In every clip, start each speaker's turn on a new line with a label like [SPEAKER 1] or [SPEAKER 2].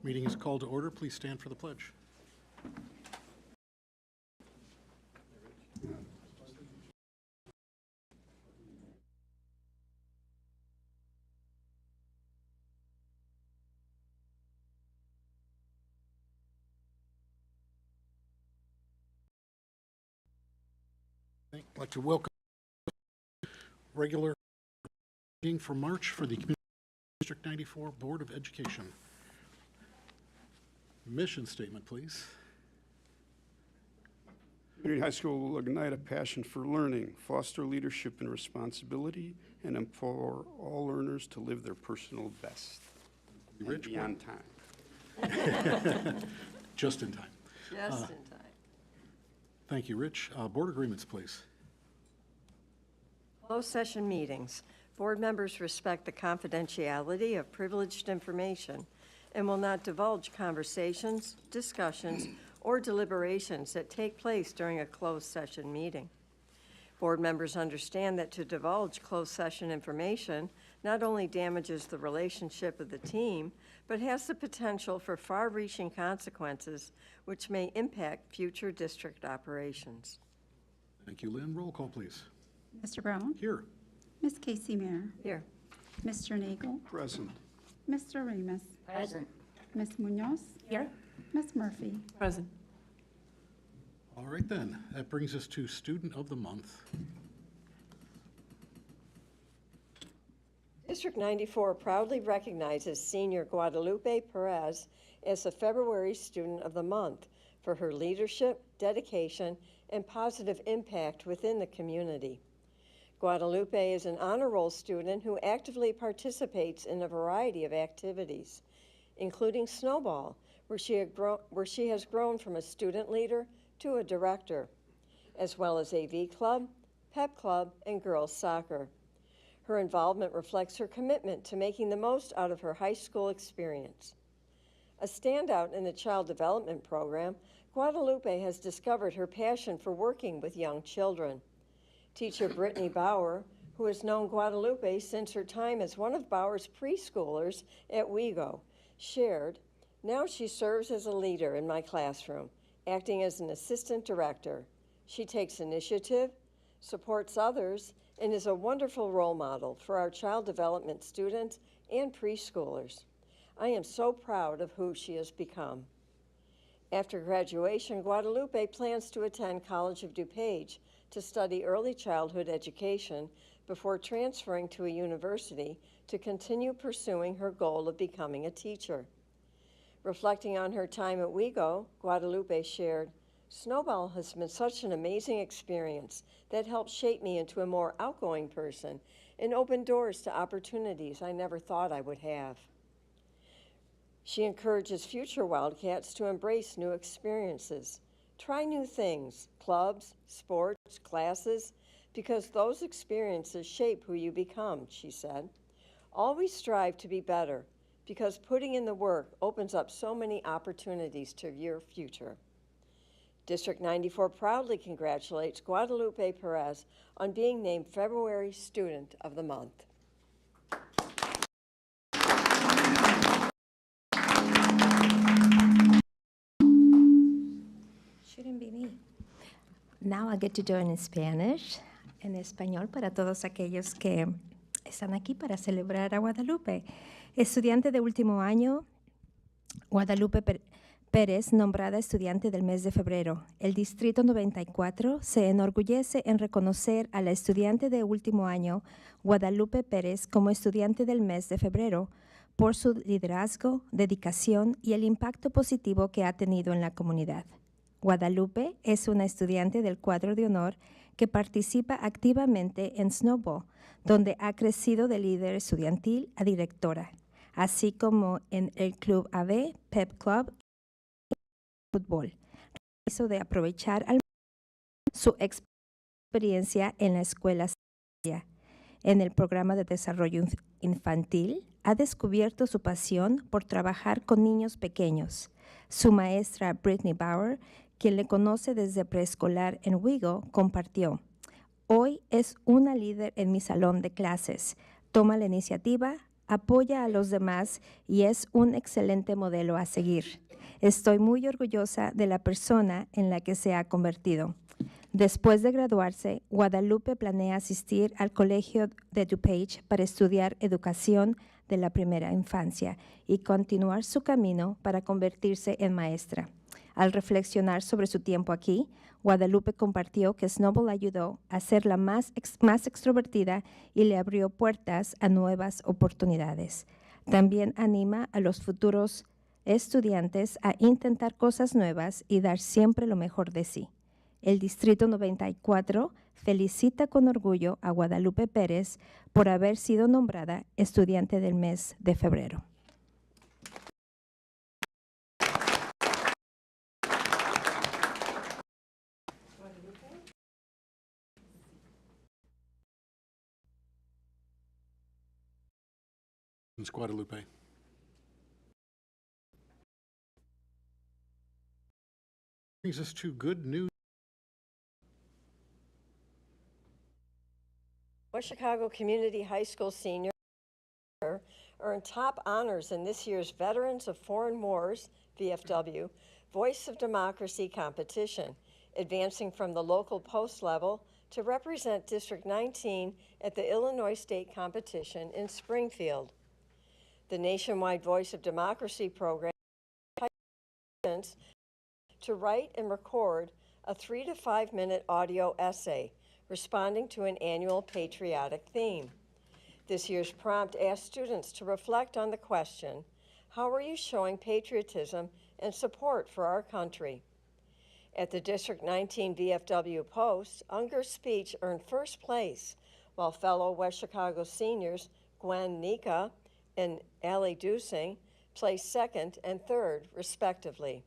[SPEAKER 1] Meeting is called to order. Please stand for the pledge. I'd like to welcome regular meeting for March for the District 94 Board of Education. Mission statement, please.
[SPEAKER 2] Community High School will ignite a passion for learning, foster leadership and responsibility, and empower all learners to live their personal best.
[SPEAKER 1] Rich,
[SPEAKER 2] beyond time.
[SPEAKER 1] Just in time.
[SPEAKER 3] Just in time.
[SPEAKER 1] Thank you, Rich. Board agreements, please.
[SPEAKER 3] Closed session meetings. Board members respect the confidentiality of privileged information and will not divulge conversations, discussions, or deliberations that take place during a closed session meeting. Board members understand that to divulge closed session information not only damages the relationship of the team, but has the potential for far-reaching consequences which may impact future district operations.
[SPEAKER 1] Thank you, Lynn. Roll call, please.
[SPEAKER 4] Mr. Brown?
[SPEAKER 1] Here.
[SPEAKER 4] Ms. Casey Mayer?
[SPEAKER 3] Here.
[SPEAKER 4] Mr. Nagel?
[SPEAKER 2] Present.
[SPEAKER 4] Mr. Remus?
[SPEAKER 5] Present.
[SPEAKER 4] Ms. Munoz?
[SPEAKER 5] Here.
[SPEAKER 4] Ms. Murphy?
[SPEAKER 5] Present.
[SPEAKER 1] All right, then. That brings us to Student of the Month.
[SPEAKER 3] District 94 proudly recognizes senior Guadalupe Perez as the February Student of the Month for her leadership, dedication, and positive impact within the community. Guadalupe is an honor roll student who actively participates in a variety of activities, including Snowball, where she has grown from a student leader to a director, as well as AV Club, Pep Club, and Girls Soccer. Her involvement reflects her commitment to making the most out of her high school experience. A standout in the Child Development Program, Guadalupe has discovered her passion for working with young children. Teacher Brittany Bauer, who has known Guadalupe since her time as one of Bauer's preschoolers at WeGo, shared, "Now she serves as a leader in my classroom, acting as an assistant director. She takes initiative, supports others, and is a wonderful role model for our child development students and preschoolers. I am so proud of who she has become." After graduation, Guadalupe plans to attend College of DuPage to study early childhood education before transferring to a university to continue pursuing her goal of becoming a teacher. Reflecting on her time at WeGo, Guadalupe shared, "Snowball has been such an amazing experience that helped shape me into a more outgoing person and opened doors to opportunities I never thought I would have." She encourages future Wildcats to embrace new experiences, try new things, clubs, sports, classes, because those experiences shape who you become, she said. "Always strive to be better, because putting in the work opens up so many opportunities to your future." District 94 proudly congratulates Guadalupe Perez on being named February Student of the Month.
[SPEAKER 5] Shouldn't be me. Now I get to do it in Spanish, en español para todos aquellos que están aquí para celebrar a Guadalupe. Estudiante de último año, Guadalupe Pérez, nombrada estudiante del mes de febrero. El Distrito 94 se enorgullece en reconocer a la estudiante de último año, Guadalupe Pérez, como estudiante del mes de febrero, por su liderazgo, dedicación y el impacto positivo que ha tenido en la comunidad. Guadalupe es una estudiante del cuadro de honor que participa activamente en Snowball, donde ha crecido de líder estudiantil a directora, así como en el Club AV, Pep Club y fútbol. Hizo de aprovechar su experiencia en la escuela secundaria. En el programa de desarrollo infantil, ha descubierto su pasión por trabajar con niños pequeños. Su maestra Brittany Bauer, quien le conoce desde preescolar en WeGo, compartió: "Hoy es una líder en mi salón de clases. Toma la iniciativa, apoya a los demás y es un excelente modelo a seguir. Estoy muy orgullosa de la persona en la que se ha convertido. Después de graduarse, Guadalupe planea asistir al colegio de DuPage para estudiar educación de la primera infancia y continuar su camino para convertirse en maestra. Al reflexionar sobre su tiempo aquí, Guadalupe compartió que Snowball ayudó a ser la más extrovertida y le abrió puertas a nuevas oportunidades. También anima a los futuros estudiantes a intentar cosas nuevas y dar siempre lo mejor de sí. El Distrito 94 felicita con orgullo a Guadalupe Pérez por haber sido nombrada estudiante del mes de febrero.
[SPEAKER 1] Guadalupe. Brings us to good news.
[SPEAKER 3] West Chicago Community High School senior earned top honors in this year's Veterans of Foreign Wars, VFW, Voice of Democracy competition, advancing from the local post level to represent District 19 at the Illinois State Competition in Springfield. The nationwide Voice of Democracy program to write and record a 3 to 5 minute audio essay responding to an annual patriotic theme. This year's prompt asked students to reflect on the question, how are you showing patriotism and support for our country? At the District 19 VFW Post, Unger's speech earned first place, while fellow West Chicago seniors Gwen Nika and Allie Dusing placed second and third, respectively.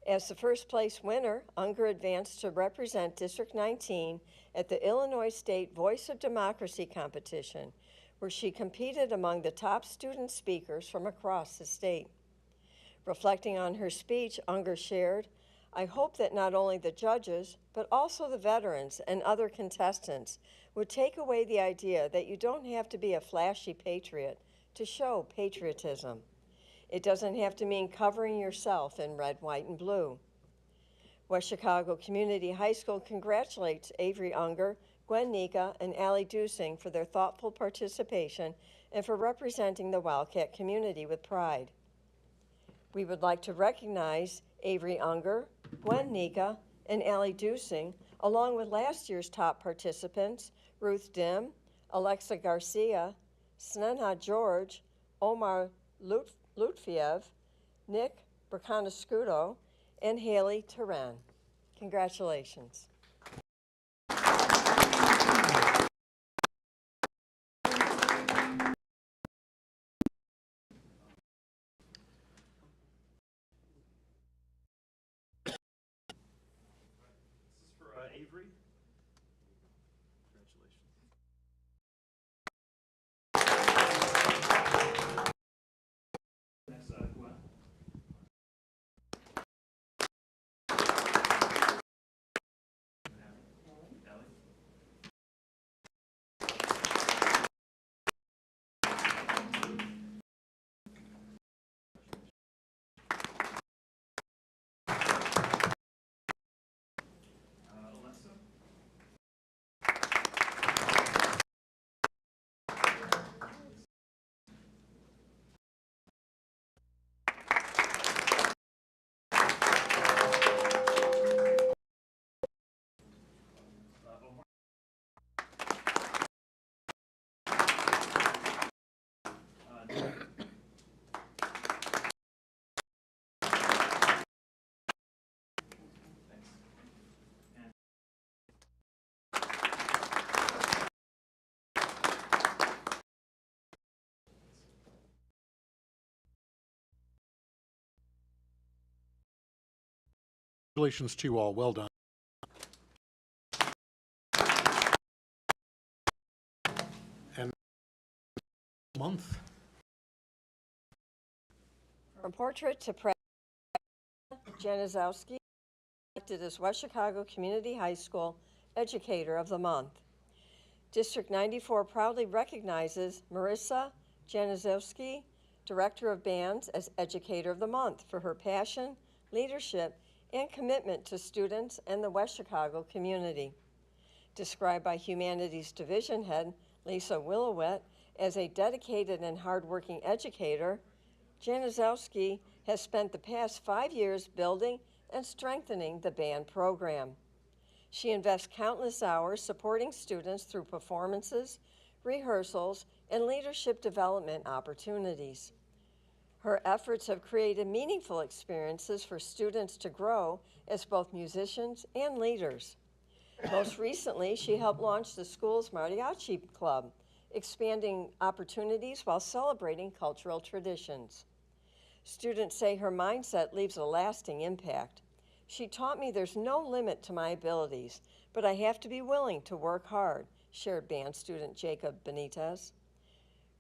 [SPEAKER 3] As the first place winner, Unger advanced to represent District 19 at the Illinois State Voice of Democracy competition, where she competed among the top student speakers from across the state. Reflecting on her speech, Unger shared, I hope that not only the judges, but also the veterans and other contestants would take away the idea that you don't have to be a flashy patriot to show patriotism. It doesn't have to mean covering yourself in red, white, and blue. West Chicago Community High School congratulates Avery Unger, Gwen Nika, and Allie Dusing for their thoughtful participation and for representing the Wildcat community with pride. We would like to recognize Avery Unger, Gwen Nika, and Allie Dusing, along with last year's top participants, Ruth Dim, Alexa Garcia, Snenha George, Omar Lutfiev, Nick Bracanascudo, and Haley Turan. Congratulations.
[SPEAKER 6] Avery. Congratulations. Next, Gwen. Ellie. Alexa. Omar. Nick. Thanks. And
[SPEAKER 1] Congratulations to you all. Well done. And month.
[SPEAKER 3] From portrait to President Janizowski, elected as West Chicago Community High School Educator of the Month. District 94 proudly recognizes Marissa Januszewski, Director of Bands, as Educator of the Month for her passion, leadership, and commitment to students and the West Chicago community. Described by Humanities Division Head Lisa Willowet as a dedicated and hardworking educator, Januszewski has spent the past 5 years building and strengthening the band program. She invests countless hours supporting students through performances, rehearsals, and leadership development opportunities. Her efforts have created meaningful experiences for students to grow as both musicians and leaders. Most recently, she helped launch the school's Mariachi Club, expanding opportunities while celebrating cultural traditions. Students say her mindset leaves a lasting impact. She taught me there's no limit to my abilities, but I have to be willing to work hard, shared band student Jacob Benitez.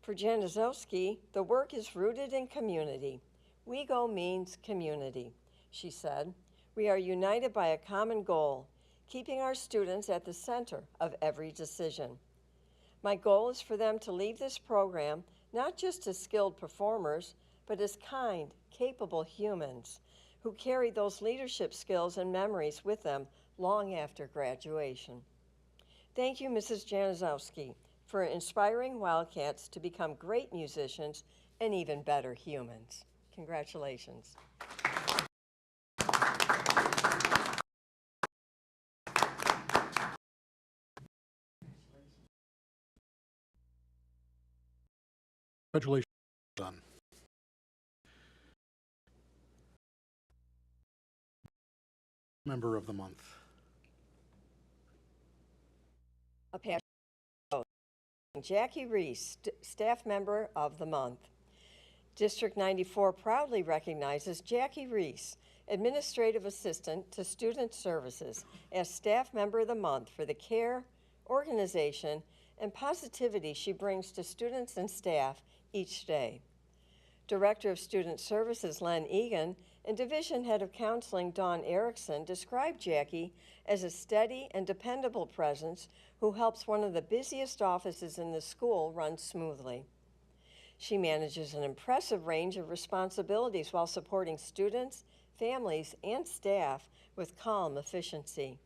[SPEAKER 3] For Januszewski, the work is rooted in community. We go means community, she said. We are united by a common goal, keeping our students at the center of every decision. My goal is for them to leave this program not just as skilled performers, but as kind, capable humans who carry those leadership skills and memories with them long after graduation. Thank you, Mrs. Januszewski, for inspiring Wildcats to become great musicians and even better humans. Congratulations.
[SPEAKER 1] Congratulations, done. Member of the month.
[SPEAKER 3] A passion. Jackie Reese, Staff Member of the Month. District 94 proudly recognizes Jackie Reese, Administrative Assistant to Student Services, as Staff Member of the Month for the care, organization, and positivity she brings to students and staff each day. Director of Student Services Len Egan and Division Head of Counseling Dawn Erickson described Jackie as a steady and dependable presence who helps one of the busiest offices in the school run smoothly. She manages an impressive range of responsibilities while supporting students, families, and staff with calm efficiency.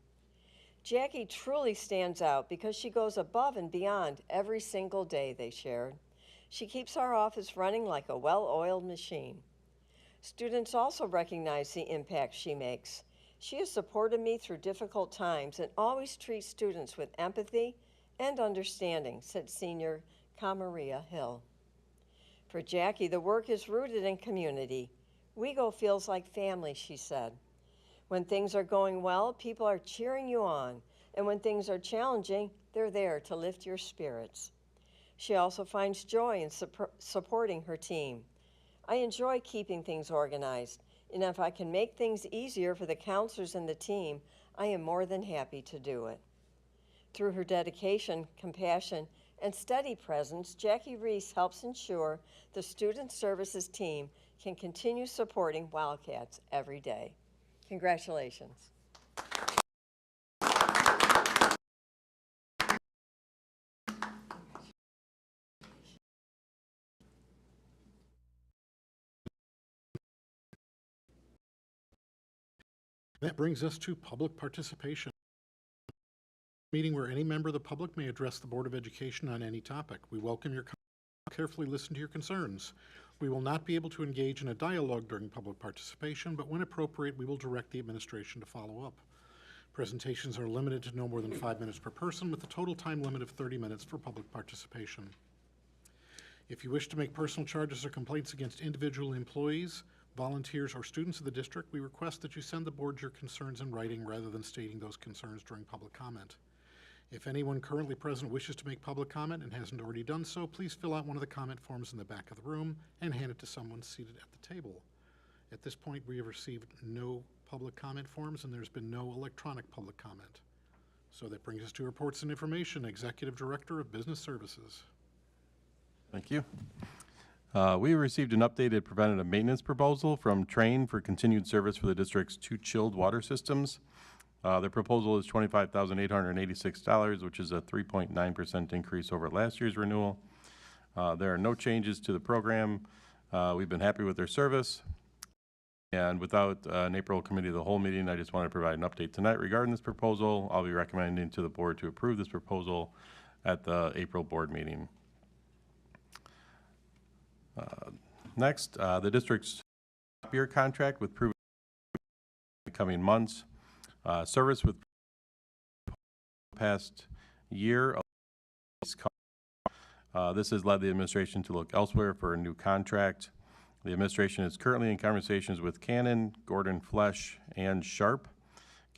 [SPEAKER 3] Jackie truly stands out because she goes above and beyond every single day, they shared. She keeps our office running like a well-oiled machine. Students also recognize the impact she makes. She has supported me through difficult times and always treats students with empathy and understanding, said senior Camaria Hill. For Jackie, the work is rooted in community. WeGo feels like family, she said. When things are going well, people are cheering you on, and when things are challenging, they're there to lift your spirits. She also finds joy in supporting her team. I enjoy keeping things organized, and if I can make things easier for the counselors and the team, I am more than happy to do it. Through her dedication, compassion, and steady presence, Jackie Reese helps ensure the Student Services team can continue supporting Wildcats every day. Congratulations.
[SPEAKER 1] That brings us to public participation. Meeting where any member of the public may address the Board of Education on any topic. We welcome your comments, carefully listen to your concerns. We will not be able to engage in a dialogue during public participation, but when appropriate, we will direct the administration to follow up. Presentations are limited to no more than 5 minutes per person, with a total time limit of 30 minutes for public participation. If you wish to make personal charges or complaints against individual employees, volunteers, or students of the district, we request that you send the board your concerns in writing rather than stating those concerns during public comment. If anyone currently present wishes to make public comment and hasn't already done so, please fill out one of the comment forms in the back of the room and hand it to someone seated at the table. At this point, we have received no public comment forms and there's been no electronic public comment. So that brings us to reports and information. Executive Director of Business Services.
[SPEAKER 7] Thank you. We received an updated preventative maintenance proposal from Train for continued service for the district's 2 chilled water systems. Their proposal is $25,886, which is a 3.9% increase over last year's renewal. There are no changes to the program. We've been happy with their service. And without an April Committee of the Whole meeting, I just want to provide an update tonight regarding this proposal. I'll be recommending to the board to approve this proposal at the April board meeting. Next, the district's copier contract with Proven in the coming months. Service with past year. This has led the administration to look elsewhere for a new contract. The administration is currently in conversations with Canon, Gordon Flesch, and Sharp.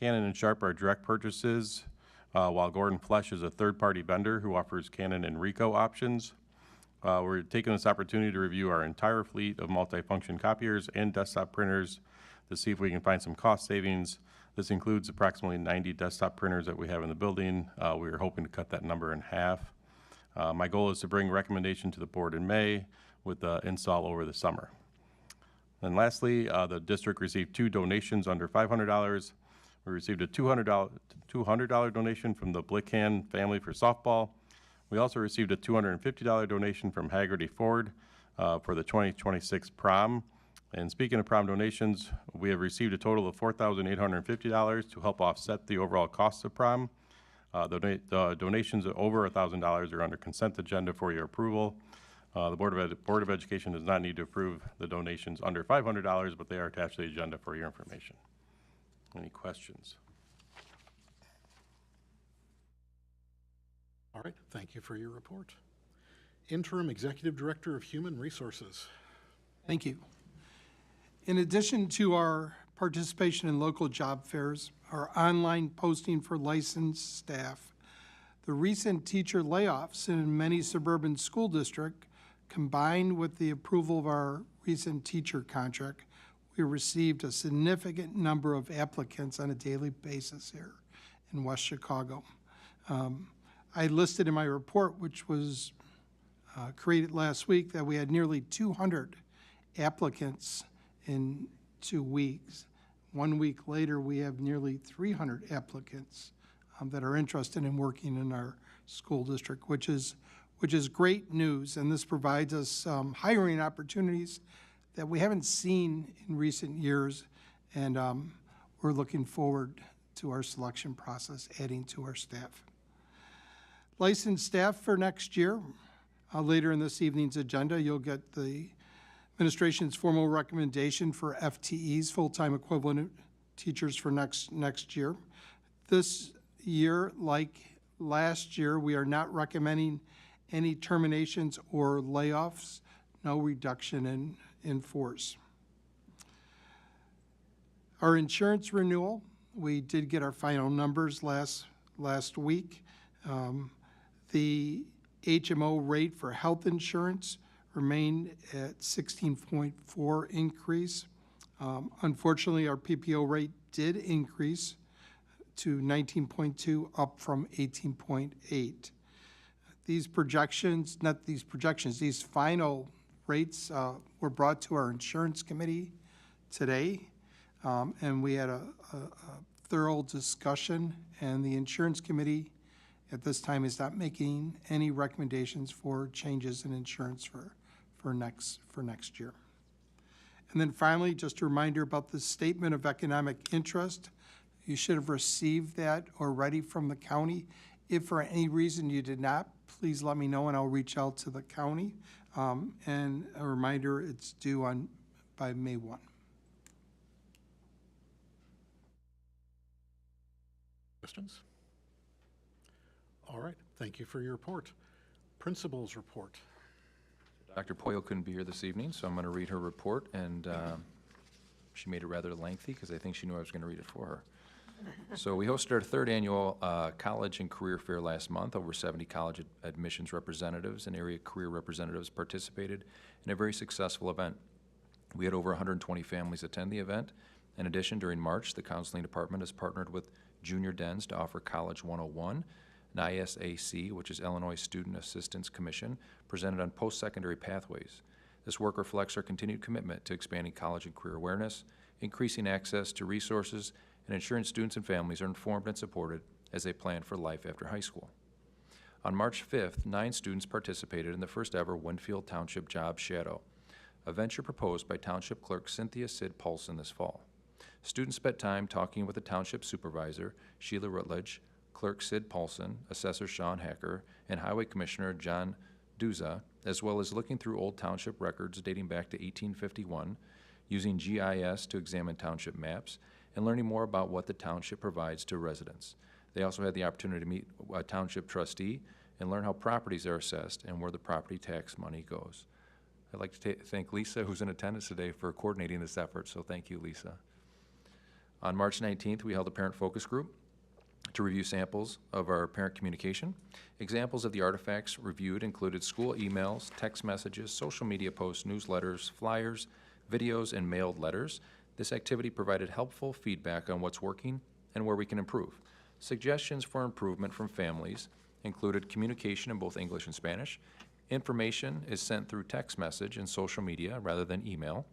[SPEAKER 7] Canon and Sharp are direct purchases, while Gordon Flesch is a third-party vendor who offers Canon and Ricoh options. We're taking this opportunity to review our entire fleet of multifunction copiers and desktop printers to see if we can find some cost savings. This includes approximately 90 desktop printers that we have in the building. We are hoping to cut that number in half. My goal is to bring recommendation to the board in May with the install over the summer. And lastly, the district received 2 donations under $500. We received a $200 donation from the Blickhand family for softball. We also received a $250 donation from Haggerty Ford for the 2026 prom. And speaking of prom donations, we have received a total of $4,850 to help offset the overall cost of prom. The donations over $1,000 are under consent agenda for your approval. The Board of Education does not need to approve the donations under $500, but they are attached to the agenda for your information. Any questions?
[SPEAKER 1] All right, thank you for your report. Interim Executive Director of Human Resources.
[SPEAKER 8] Thank you. In addition to our participation in local job fairs, our online posting for licensed staff, the recent teacher layoffs in many suburban school districts, combined with the approval of our recent teacher contract, we received a significant number of applicants on a daily basis here in West Chicago. I listed in my report, which was created last week, that we had nearly 200 applicants in 2 weeks. 1 week later, we have nearly 300 applicants that are interested in working in our school district, which is great news. And this provides us hiring opportunities that we haven't seen in recent years. And we're looking forward to our selection process, adding to our staff. Licensed staff for next year. Later in this evening's agenda, you'll get the administration's formal recommendation for FTEs, full-time equivalent teachers for next year. This year, like last year, we are not recommending any terminations or layoffs, no reduction in force. Our insurance renewal, we did get our final numbers last week. The HMO rate for health insurance remained at 16.4 increase. Unfortunately, our PPO rate did increase to 19.2, up from 18.8. These final rates were brought to our insurance committee today, and we had a thorough discussion, and the insurance committee at this time is not making any recommendations for changes in insurance for next year. And then finally, just a reminder about the statement of economic interest. You should have received that already from the county. If for any reason you did not, please let me know and I'll reach out to the county. And a reminder, it's due by May 1.
[SPEAKER 1] Questions? All right, thank you for your report. Principal's report.
[SPEAKER 9] Dr. Poyle couldn't be here this evening, so I'm going to read her report, and she made it rather lengthy because I think she knew I was going to read it for her. So we hosted our 3rd annual college and career fair last month. Over 70 college admissions representatives and area career representatives participated in a very successful event. We had over 120 families attend the event. In addition, during March, the counseling department has partnered with Junior Dens to offer College 101, an ISAC, which is Illinois Student Assistance Commission, presented on post-secondary pathways. This work reflects our continued commitment to expanding college and career awareness, increasing access to resources, and ensuring students and families are informed and supported as they plan for life after high school. On March 5th, 9 students participated in the first ever Winfield Township Job Shadow, a venture proposed by Township Clerk Cynthia Sid Paulson this fall. Students spent time talking with the Township Supervisor, Sheila Rutledge, Clerk Sid Paulson, Assessor Sean Hacker, and Highway Commissioner John Duza, as well as looking through old township records dating back to 1851, using GIS to examine township maps, and learning more about what the township provides to residents. They also had the opportunity to meet a township trustee and learn how properties are assessed and where the property tax money goes. I'd like to thank Lisa, who's in attendance today, for coordinating this effort, so thank you, Lisa. On March 19th, we held a parent focus group to review samples of our parent communication. Examples of the artifacts reviewed included school emails, text messages, social media posts, newsletters, flyers, videos, and mailed letters. This activity provided helpful feedback on what's working and where we can improve. Suggestions for improvement from families included communication in both English and Spanish. Information is sent through text message and social media rather than email.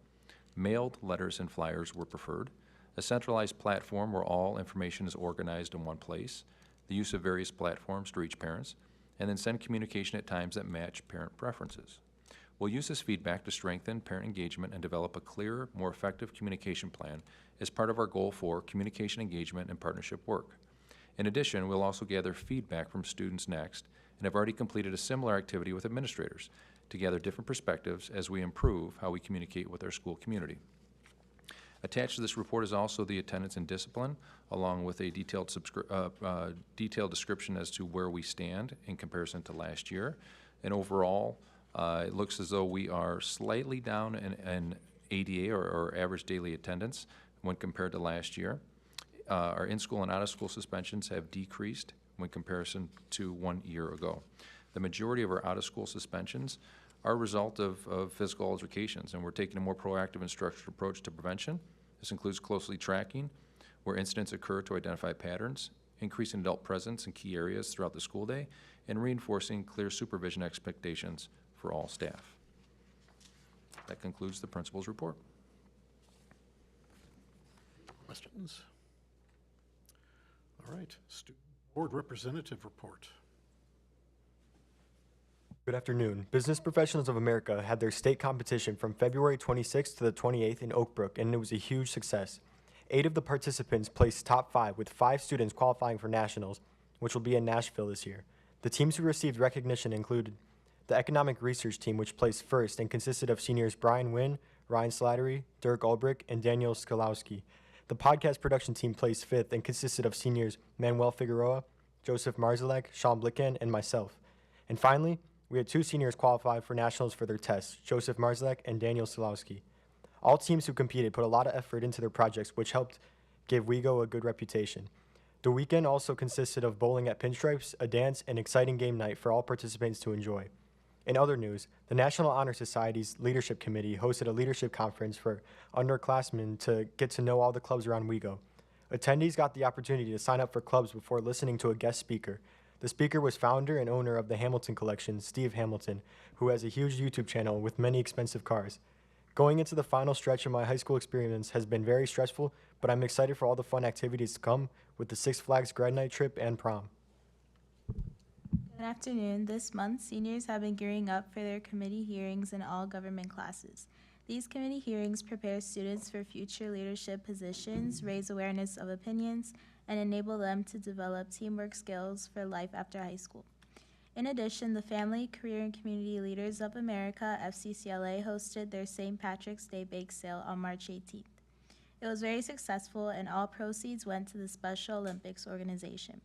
[SPEAKER 9] Mailed letters and flyers were preferred. A centralized platform where all information is organized in one place. The use of various platforms to reach parents. And then send communication at times that match parent preferences. We'll use this feedback to strengthen parent engagement and develop a clearer, more effective communication plan as part of our goal for communication engagement and partnership work. In addition, we'll also gather feedback from students next and have already completed a similar activity with administrators to gather different perspectives as we improve how we communicate with our school community. Attached to this report is also the attendance and discipline, along with a detailed description as to where we stand in comparison to last year. And overall, it looks as though we are slightly down in ADA, or average daily attendance, when compared to last year. Our in-school and out-of-school suspensions have decreased when comparison to 1 year ago. The majority of our out-of-school suspensions are a result of physical altercations, and we're taking a more proactive and structured approach to prevention. This includes closely tracking where incidents occur to identify patterns, increasing adult presence in key areas throughout the school day, and reinforcing clear supervision expectations for all staff. That concludes the principal's report.
[SPEAKER 1] Questions? All right, board representative report.
[SPEAKER 10] Good afternoon. Business Professionals of America had their state competition from February 26th to the 28th in Oak Brook, and it was a huge success. 8 of the participants placed top 5, with 5 students qualifying for nationals, which will be in Nashville this year. The teams who received recognition included the Economic Research Team, which placed first and consisted of seniors Brian Wynn, Ryan Slattery, Dirk Ulbrich, and Daniel Skolowski. The Podcast Production Team placed 5th and consisted of seniors Manuel Figueroa, Joseph Marzalek, Sean Blicken, and myself. And finally, we had 2 seniors qualify for nationals for their tests, Joseph Marzalek and Daniel Skolowski. All teams who competed put a lot of effort into their projects, which helped give WeGo a good reputation. The weekend also consisted of bowling at Pinstripes, a dance, and exciting game night for all participants to enjoy. In other news, the National Honor Society's Leadership Committee hosted a leadership conference for underclassmen to get to know all the clubs around WeGo. Attendees got the opportunity to sign up for clubs before listening to a guest speaker. The speaker was founder and owner of the Hamilton Collection, Steve Hamilton, who has a huge YouTube channel with many expensive cars. Going into the final stretch of my high school experience has been very stressful, but I'm excited for all the fun activities to come with the Six Flags grad night trip and prom.
[SPEAKER 11] Good afternoon. This month, seniors have been gearing up for their committee hearings in all government classes. These committee hearings prepare students for future leadership positions, raise awareness of opinions, and enable them to develop teamwork skills for life after high school. In addition, the Family, Career, and Community Leaders of America, FCCLA, hosted their St. Patrick's Day bake sale on March 18th. It was very successful, and all proceeds went to the Special Olympics organization.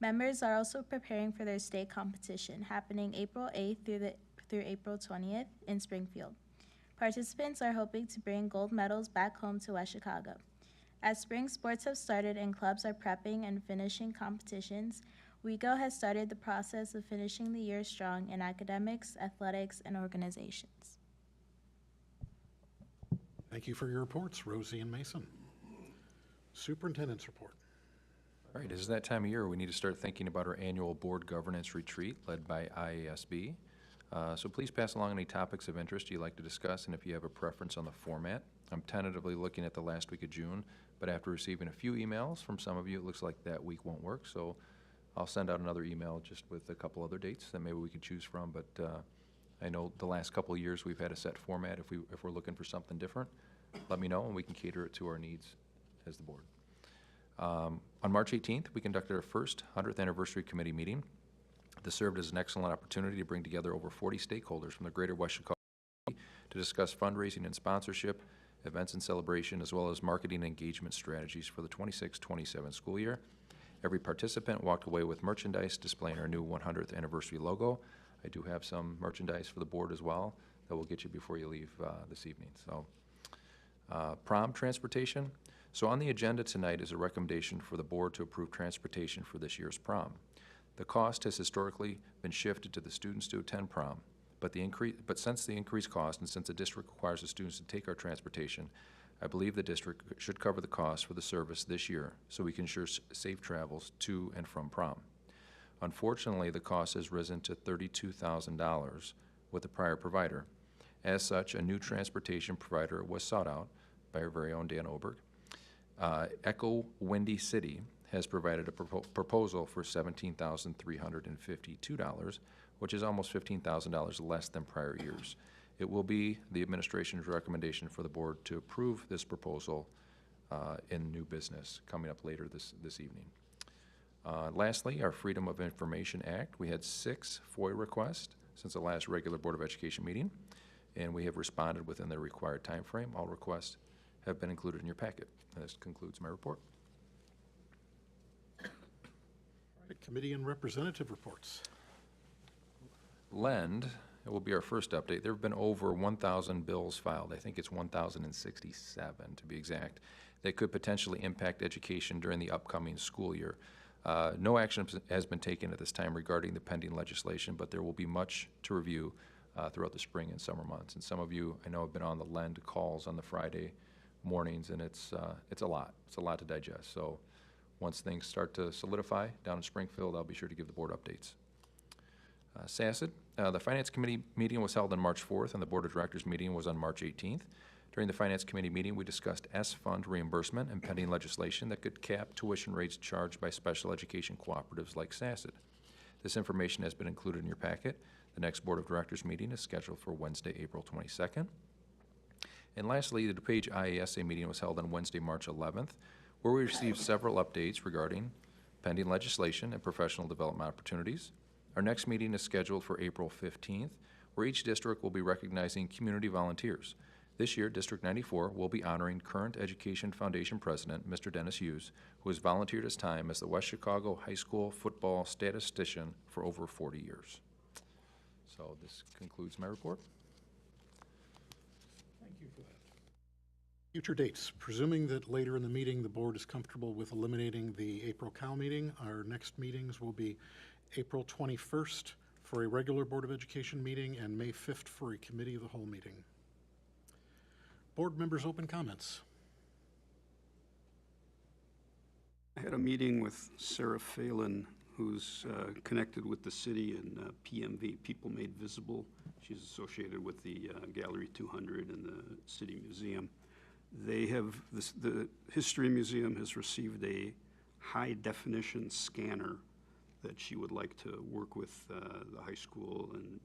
[SPEAKER 11] Members are also preparing for their state competition, happening April 8th through April 20th in Springfield. Participants are hoping to bring gold medals back home to West Chicago. As spring sports have started and clubs are prepping and finishing competitions, WeGo has started the process of finishing the year strong in academics, athletics, and organizations.
[SPEAKER 1] Thank you for your reports, Rosie and Mason. Superintendent's report.
[SPEAKER 9] All right, it's that time of year we need to start thinking about our annual board governance retreat led by IASB. So please pass along any topics of interest you'd like to discuss, and if you have a preference on the format. I'm tentatively looking at the last week of June, but after receiving a few emails from some of you, it looks like that week won't work. So I'll send out another email just with a couple other dates that maybe we could choose from, but I know the last couple of years we've had a set format. If we're looking for something different, let me know and we can cater it to our needs as the board. On March 18th, we conducted our first 100th anniversary committee meeting. This served as an excellent opportunity to bring together over 40 stakeholders from the greater West Chicago to discuss fundraising and sponsorship, events and celebration, as well as marketing and engagement strategies for the 26-27 school year. Every participant walked away with merchandise displaying our new 100th anniversary logo. I do have some merchandise for the board as well that will get you before you leave this evening. So, prom transportation. So on the agenda tonight is a recommendation for the board to approve transportation for this year's prom. The cost has historically been shifted to the students to attend prom, but since the increased cost and since the district requires the students to take our transportation, I believe the district should cover the cost for the service this year so we can ensure safe travels to and from prom. Unfortunately, the cost has risen to $32,000 with the prior provider. As such, a new transportation provider was sought out by our very own Dan Oberg. Echo Windy City has provided a proposal for $17,352, which is almost $15,000 less than prior years. It will be the administration's recommendation for the board to approve this proposal in new business coming up later this evening. Lastly, our Freedom of Information Act. We had 6 FOIA requests since the last regular Board of Education meeting, and we have responded within the required time frame. All requests have been included in your packet. This concludes my report.
[SPEAKER 1] All right, committee and representative reports.
[SPEAKER 9] Lend, it will be our first update. There have been over 1,000 bills filed. I think it's 1,067 to be exact, that could potentially impact education during the upcoming school year. No action has been taken at this time regarding the pending legislation, but there will be much to review throughout the spring and summer months. And some of you, I know, have been on the Lend calls on the Friday mornings, and it's a lot. It's a lot to digest. So once things start to solidify down in Springfield, I'll be sure to give the board updates. SACID, the Finance Committee meeting was held on March 4th, and the Board of Directors meeting was on March 18th. During the Finance Committee meeting, we discussed S-Fund reimbursement and pending legislation that could cap tuition rates charged by special education cooperatives like SACID. This information has been included in your packet. The next Board of Directors meeting is scheduled for Wednesday, April 22nd. And lastly, the DuPage IASA meeting was held on Wednesday, March 11th, where we received several updates regarding pending legislation and professional development opportunities. Our next meeting is scheduled for April 15th, where each district will be recognizing community volunteers. This year, District 94 will be honoring current Education Foundation President, Mr. Dennis Hughes, who has volunteered his time as the West Chicago High School football statistician for over 40 years. So this concludes my report.
[SPEAKER 1] Thank you for that. Future dates. Presuming that later in the meeting the board is comfortable with eliminating the April Cal meeting, our next meetings will be April 21st for a regular Board of Education meeting and May 5th for a Committee of the Whole meeting. Board members' open comments.
[SPEAKER 2] I had a meeting with Sarah Phelan, who's connected with the city and PMV, People Made Visible. She's associated with the Gallery 200 and the City Museum. They have, the History Museum has received a high-definition scanner that she would like to work with the high school and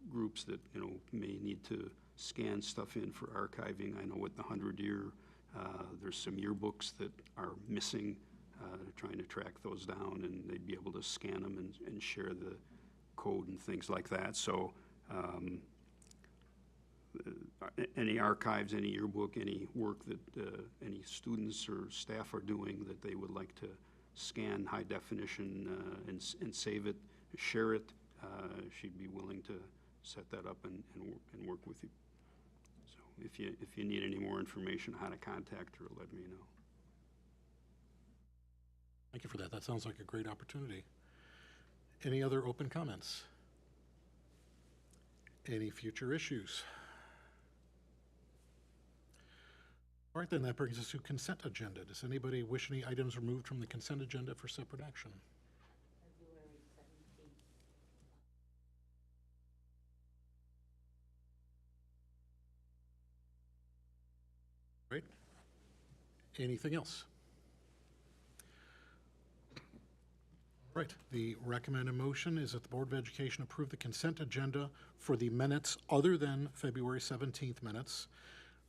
[SPEAKER 2] groups that, you know, may need to scan stuff in for archiving. I know with the 100-year, there's some yearbooks that are missing. They're trying to track those down, and they'd be able to scan them and share the code and things like that. So any archives, any yearbook, any work that any students or staff are doing that they would like to scan high definition and save it, share it, she'd be willing to set that up and work with you. So if you need any more information how to contact her, let me know.
[SPEAKER 1] Thank you for that. That sounds like a great opportunity. Any other open comments? Any future issues? All right, then that brings us to consent agenda. Does anybody wish any items removed from the consent agenda for separate action? Right. Anything else? Right, the recommended motion is that the Board of Education approve the consent agenda for the minutes other than February 17th minutes,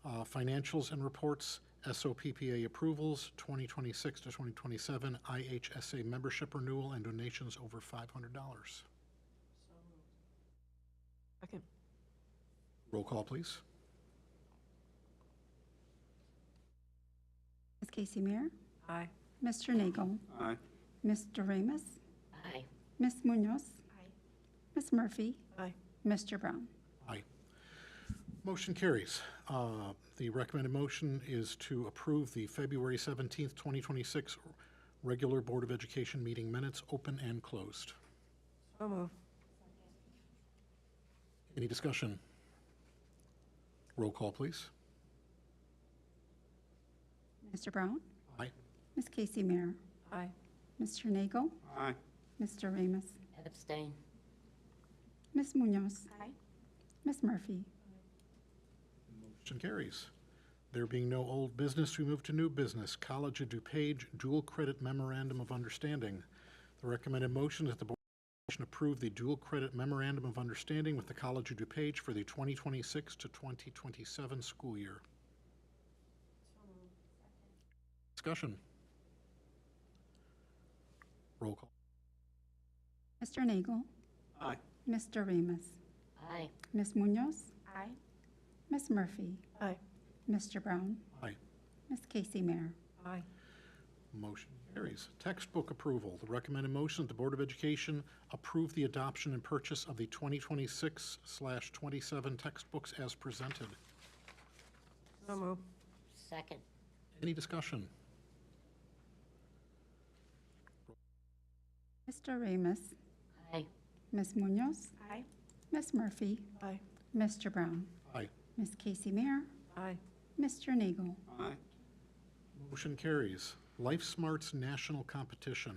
[SPEAKER 1] financials and reports, SOPPA approvals, 2026 to 2027, IHSA membership renewal, and donations over $500.
[SPEAKER 12] Second.
[SPEAKER 1] Roll call, please.
[SPEAKER 4] Ms. Casey Mayer,
[SPEAKER 12] Aye.
[SPEAKER 4] Mr. Nagel,
[SPEAKER 2] Aye.
[SPEAKER 4] Mr. Ramos,
[SPEAKER 12] Aye.
[SPEAKER 4] Ms. Munoz, Ms. Murphy,
[SPEAKER 12] Aye.
[SPEAKER 4] Mr. Brown.
[SPEAKER 1] Aye. Motion carries. The recommended motion is to approve the February 17th, 2026 regular Board of Education meeting minutes, open and closed.
[SPEAKER 12] So moved.
[SPEAKER 1] Any discussion? Roll call, please.
[SPEAKER 4] Mr. Brown,
[SPEAKER 1] Aye.
[SPEAKER 4] Ms. Casey Mayer,
[SPEAKER 12] Aye.
[SPEAKER 4] Mr. Nagel,
[SPEAKER 2] Aye.
[SPEAKER 4] Mr. Ramos,
[SPEAKER 12] Abstain.
[SPEAKER 4] Ms. Munoz,
[SPEAKER 11] Aye.
[SPEAKER 4] Ms. Murphy.
[SPEAKER 1] Motion carries. There being no old business, we move to new business. College of DuPage Dual Credit Memorandum of Understanding. The recommended motion is that the Board of Education approve the Dual Credit Memorandum of Understanding with the College of DuPage for the 2026 to 2027 school year. Discussion. Roll call.
[SPEAKER 4] Mr. Nagel,
[SPEAKER 2] Aye.
[SPEAKER 4] Mr. Ramos,
[SPEAKER 12] Aye.
[SPEAKER 4] Ms. Munoz,
[SPEAKER 11] Aye.
[SPEAKER 4] Ms. Murphy,
[SPEAKER 12] Aye.
[SPEAKER 4] Mr. Brown,
[SPEAKER 1] Aye.
[SPEAKER 4] Ms. Casey Mayer.
[SPEAKER 12] Aye.
[SPEAKER 1] Motion carries. Textbook approval. The recommended motion that the Board of Education approve the adoption and purchase of the 2026/27 textbooks as presented.
[SPEAKER 12] So moved. Second.
[SPEAKER 1] Any discussion?
[SPEAKER 4] Mr. Ramos,
[SPEAKER 12] Aye.
[SPEAKER 4] Ms. Munoz,
[SPEAKER 11] Aye.
[SPEAKER 4] Ms. Murphy,
[SPEAKER 12] Aye.
[SPEAKER 4] Mr. Brown,
[SPEAKER 1] Aye.
[SPEAKER 4] Ms. Casey Mayer,
[SPEAKER 12] Aye.
[SPEAKER 4] Mr. Nagel.
[SPEAKER 2] Aye.
[SPEAKER 1] Motion carries. Life Smarts National Competition.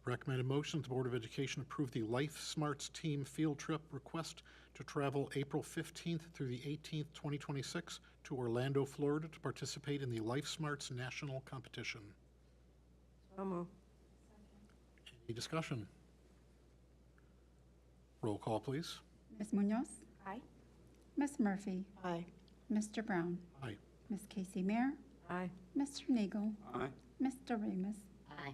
[SPEAKER 1] The recommended motion that the Board of Education approve the Life Smarts Team Field Trip request to travel April 15th through the 18th, 2026 to Orlando, Florida to participate in the Life Smarts National Competition.
[SPEAKER 12] So moved.
[SPEAKER 1] Any discussion? Roll call, please.
[SPEAKER 4] Ms. Munoz,
[SPEAKER 11] Aye.
[SPEAKER 4] Ms. Murphy,
[SPEAKER 12] Aye.
[SPEAKER 4] Mr. Brown,
[SPEAKER 1] Aye.
[SPEAKER 4] Ms. Casey Mayer,
[SPEAKER 12] Aye.
[SPEAKER 4] Mr. Nagel,
[SPEAKER 2] Aye.
[SPEAKER 4] Mr. Ramos.
[SPEAKER 12] Aye.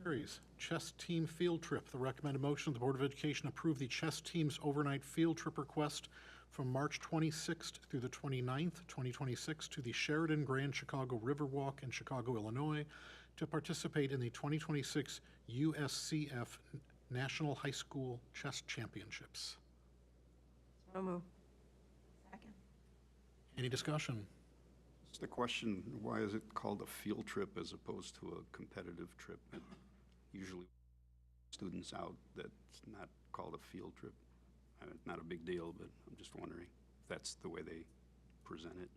[SPEAKER 1] Carries. Chess Team Field Trip. The recommended motion of the Board of Education approve the chess team's overnight field trip request from March 26th through the 29th, 2026 to the Sheridan Grand Chicago Riverwalk in Chicago, Illinois to participate in the 2026 USCF National High School Chess Championships.
[SPEAKER 12] So moved.
[SPEAKER 11] Second.
[SPEAKER 1] Any discussion?
[SPEAKER 2] It's the question, why is it called a field trip as opposed to a competitive trip? Usually students out, that's not called a field trip. Not a big deal, but I'm just wondering if that's the way they present it.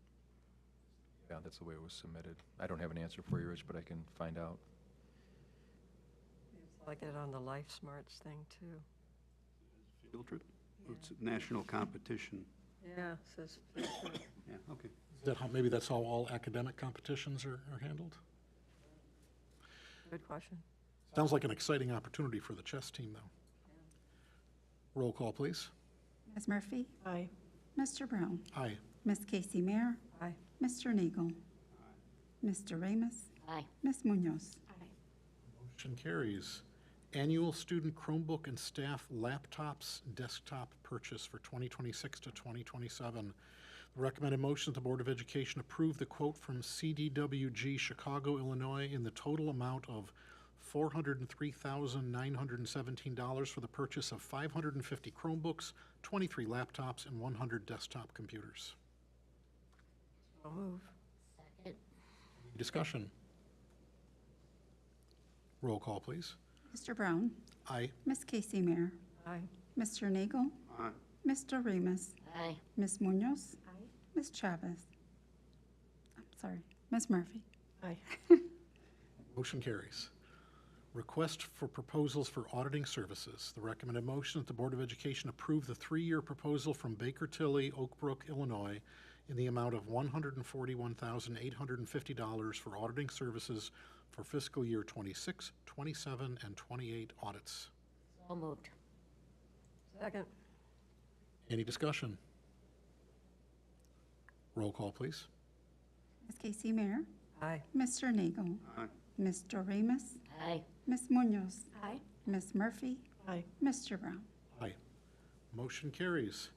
[SPEAKER 9] Yeah, that's the way it was submitted. I don't have an answer for you, Rich, but I can find out.
[SPEAKER 12] It's like it on the Life Smarts thing, too.
[SPEAKER 2] Field trip? It's a national competition.
[SPEAKER 12] Yeah, it says field trip.
[SPEAKER 2] Yeah, okay.
[SPEAKER 1] Is that how, maybe that's how all academic competitions are handled?
[SPEAKER 12] Good question.
[SPEAKER 1] Sounds like an exciting opportunity for the chess team, though. Roll call, please.
[SPEAKER 4] Ms. Murphy,
[SPEAKER 12] Aye.
[SPEAKER 4] Mr. Brown,
[SPEAKER 1] Aye.
[SPEAKER 4] Ms. Casey Mayer,
[SPEAKER 12] Aye.
[SPEAKER 4] Mr. Nagel, Mr. Ramos,
[SPEAKER 12] Aye.
[SPEAKER 4] Ms. Munoz.
[SPEAKER 11] Aye.
[SPEAKER 1] Motion carries. Annual student Chromebook and staff laptops desktop purchase for 2026 to 2027. The recommended motion that the Board of Education approve the quote from CDWG Chicago, Illinois in the total amount of $403,917 for the purchase of 550 Chromebooks, 23 laptops, and 100 desktop computers.
[SPEAKER 12] So moved. Second.
[SPEAKER 1] Discussion. Roll call, please.
[SPEAKER 4] Mr. Brown,
[SPEAKER 1] Aye.
[SPEAKER 4] Ms. Casey Mayer,
[SPEAKER 12] Aye.
[SPEAKER 4] Mr. Nagel,
[SPEAKER 2] Aye.
[SPEAKER 4] Mr. Ramos,
[SPEAKER 12] Aye.
[SPEAKER 4] Ms. Munoz,
[SPEAKER 11] Aye.
[SPEAKER 4] Ms. Chavez. I'm sorry, Ms. Murphy.
[SPEAKER 12] Aye.
[SPEAKER 1] Motion carries. Request for proposals for auditing services. The recommended motion that the Board of Education approve the 3-year proposal from Baker Tilly, Oak Brook, Illinois, in the amount of $141,850 for auditing services for fiscal year 26, 27, and 28 audits.
[SPEAKER 12] So moved. Second.
[SPEAKER 1] Any discussion? Roll call, please.
[SPEAKER 4] Ms. Casey Mayer,
[SPEAKER 12] Aye.
[SPEAKER 4] Mr. Nagel,
[SPEAKER 2] Aye.
[SPEAKER 4] Ms. Doremus,
[SPEAKER 12] Aye.
[SPEAKER 4] Ms. Munoz,
[SPEAKER 12] Aye.
[SPEAKER 4] Ms. Murphy,
[SPEAKER 12] Aye.
[SPEAKER 4] Mr. Brown.
[SPEAKER 1] Aye. Motion carries.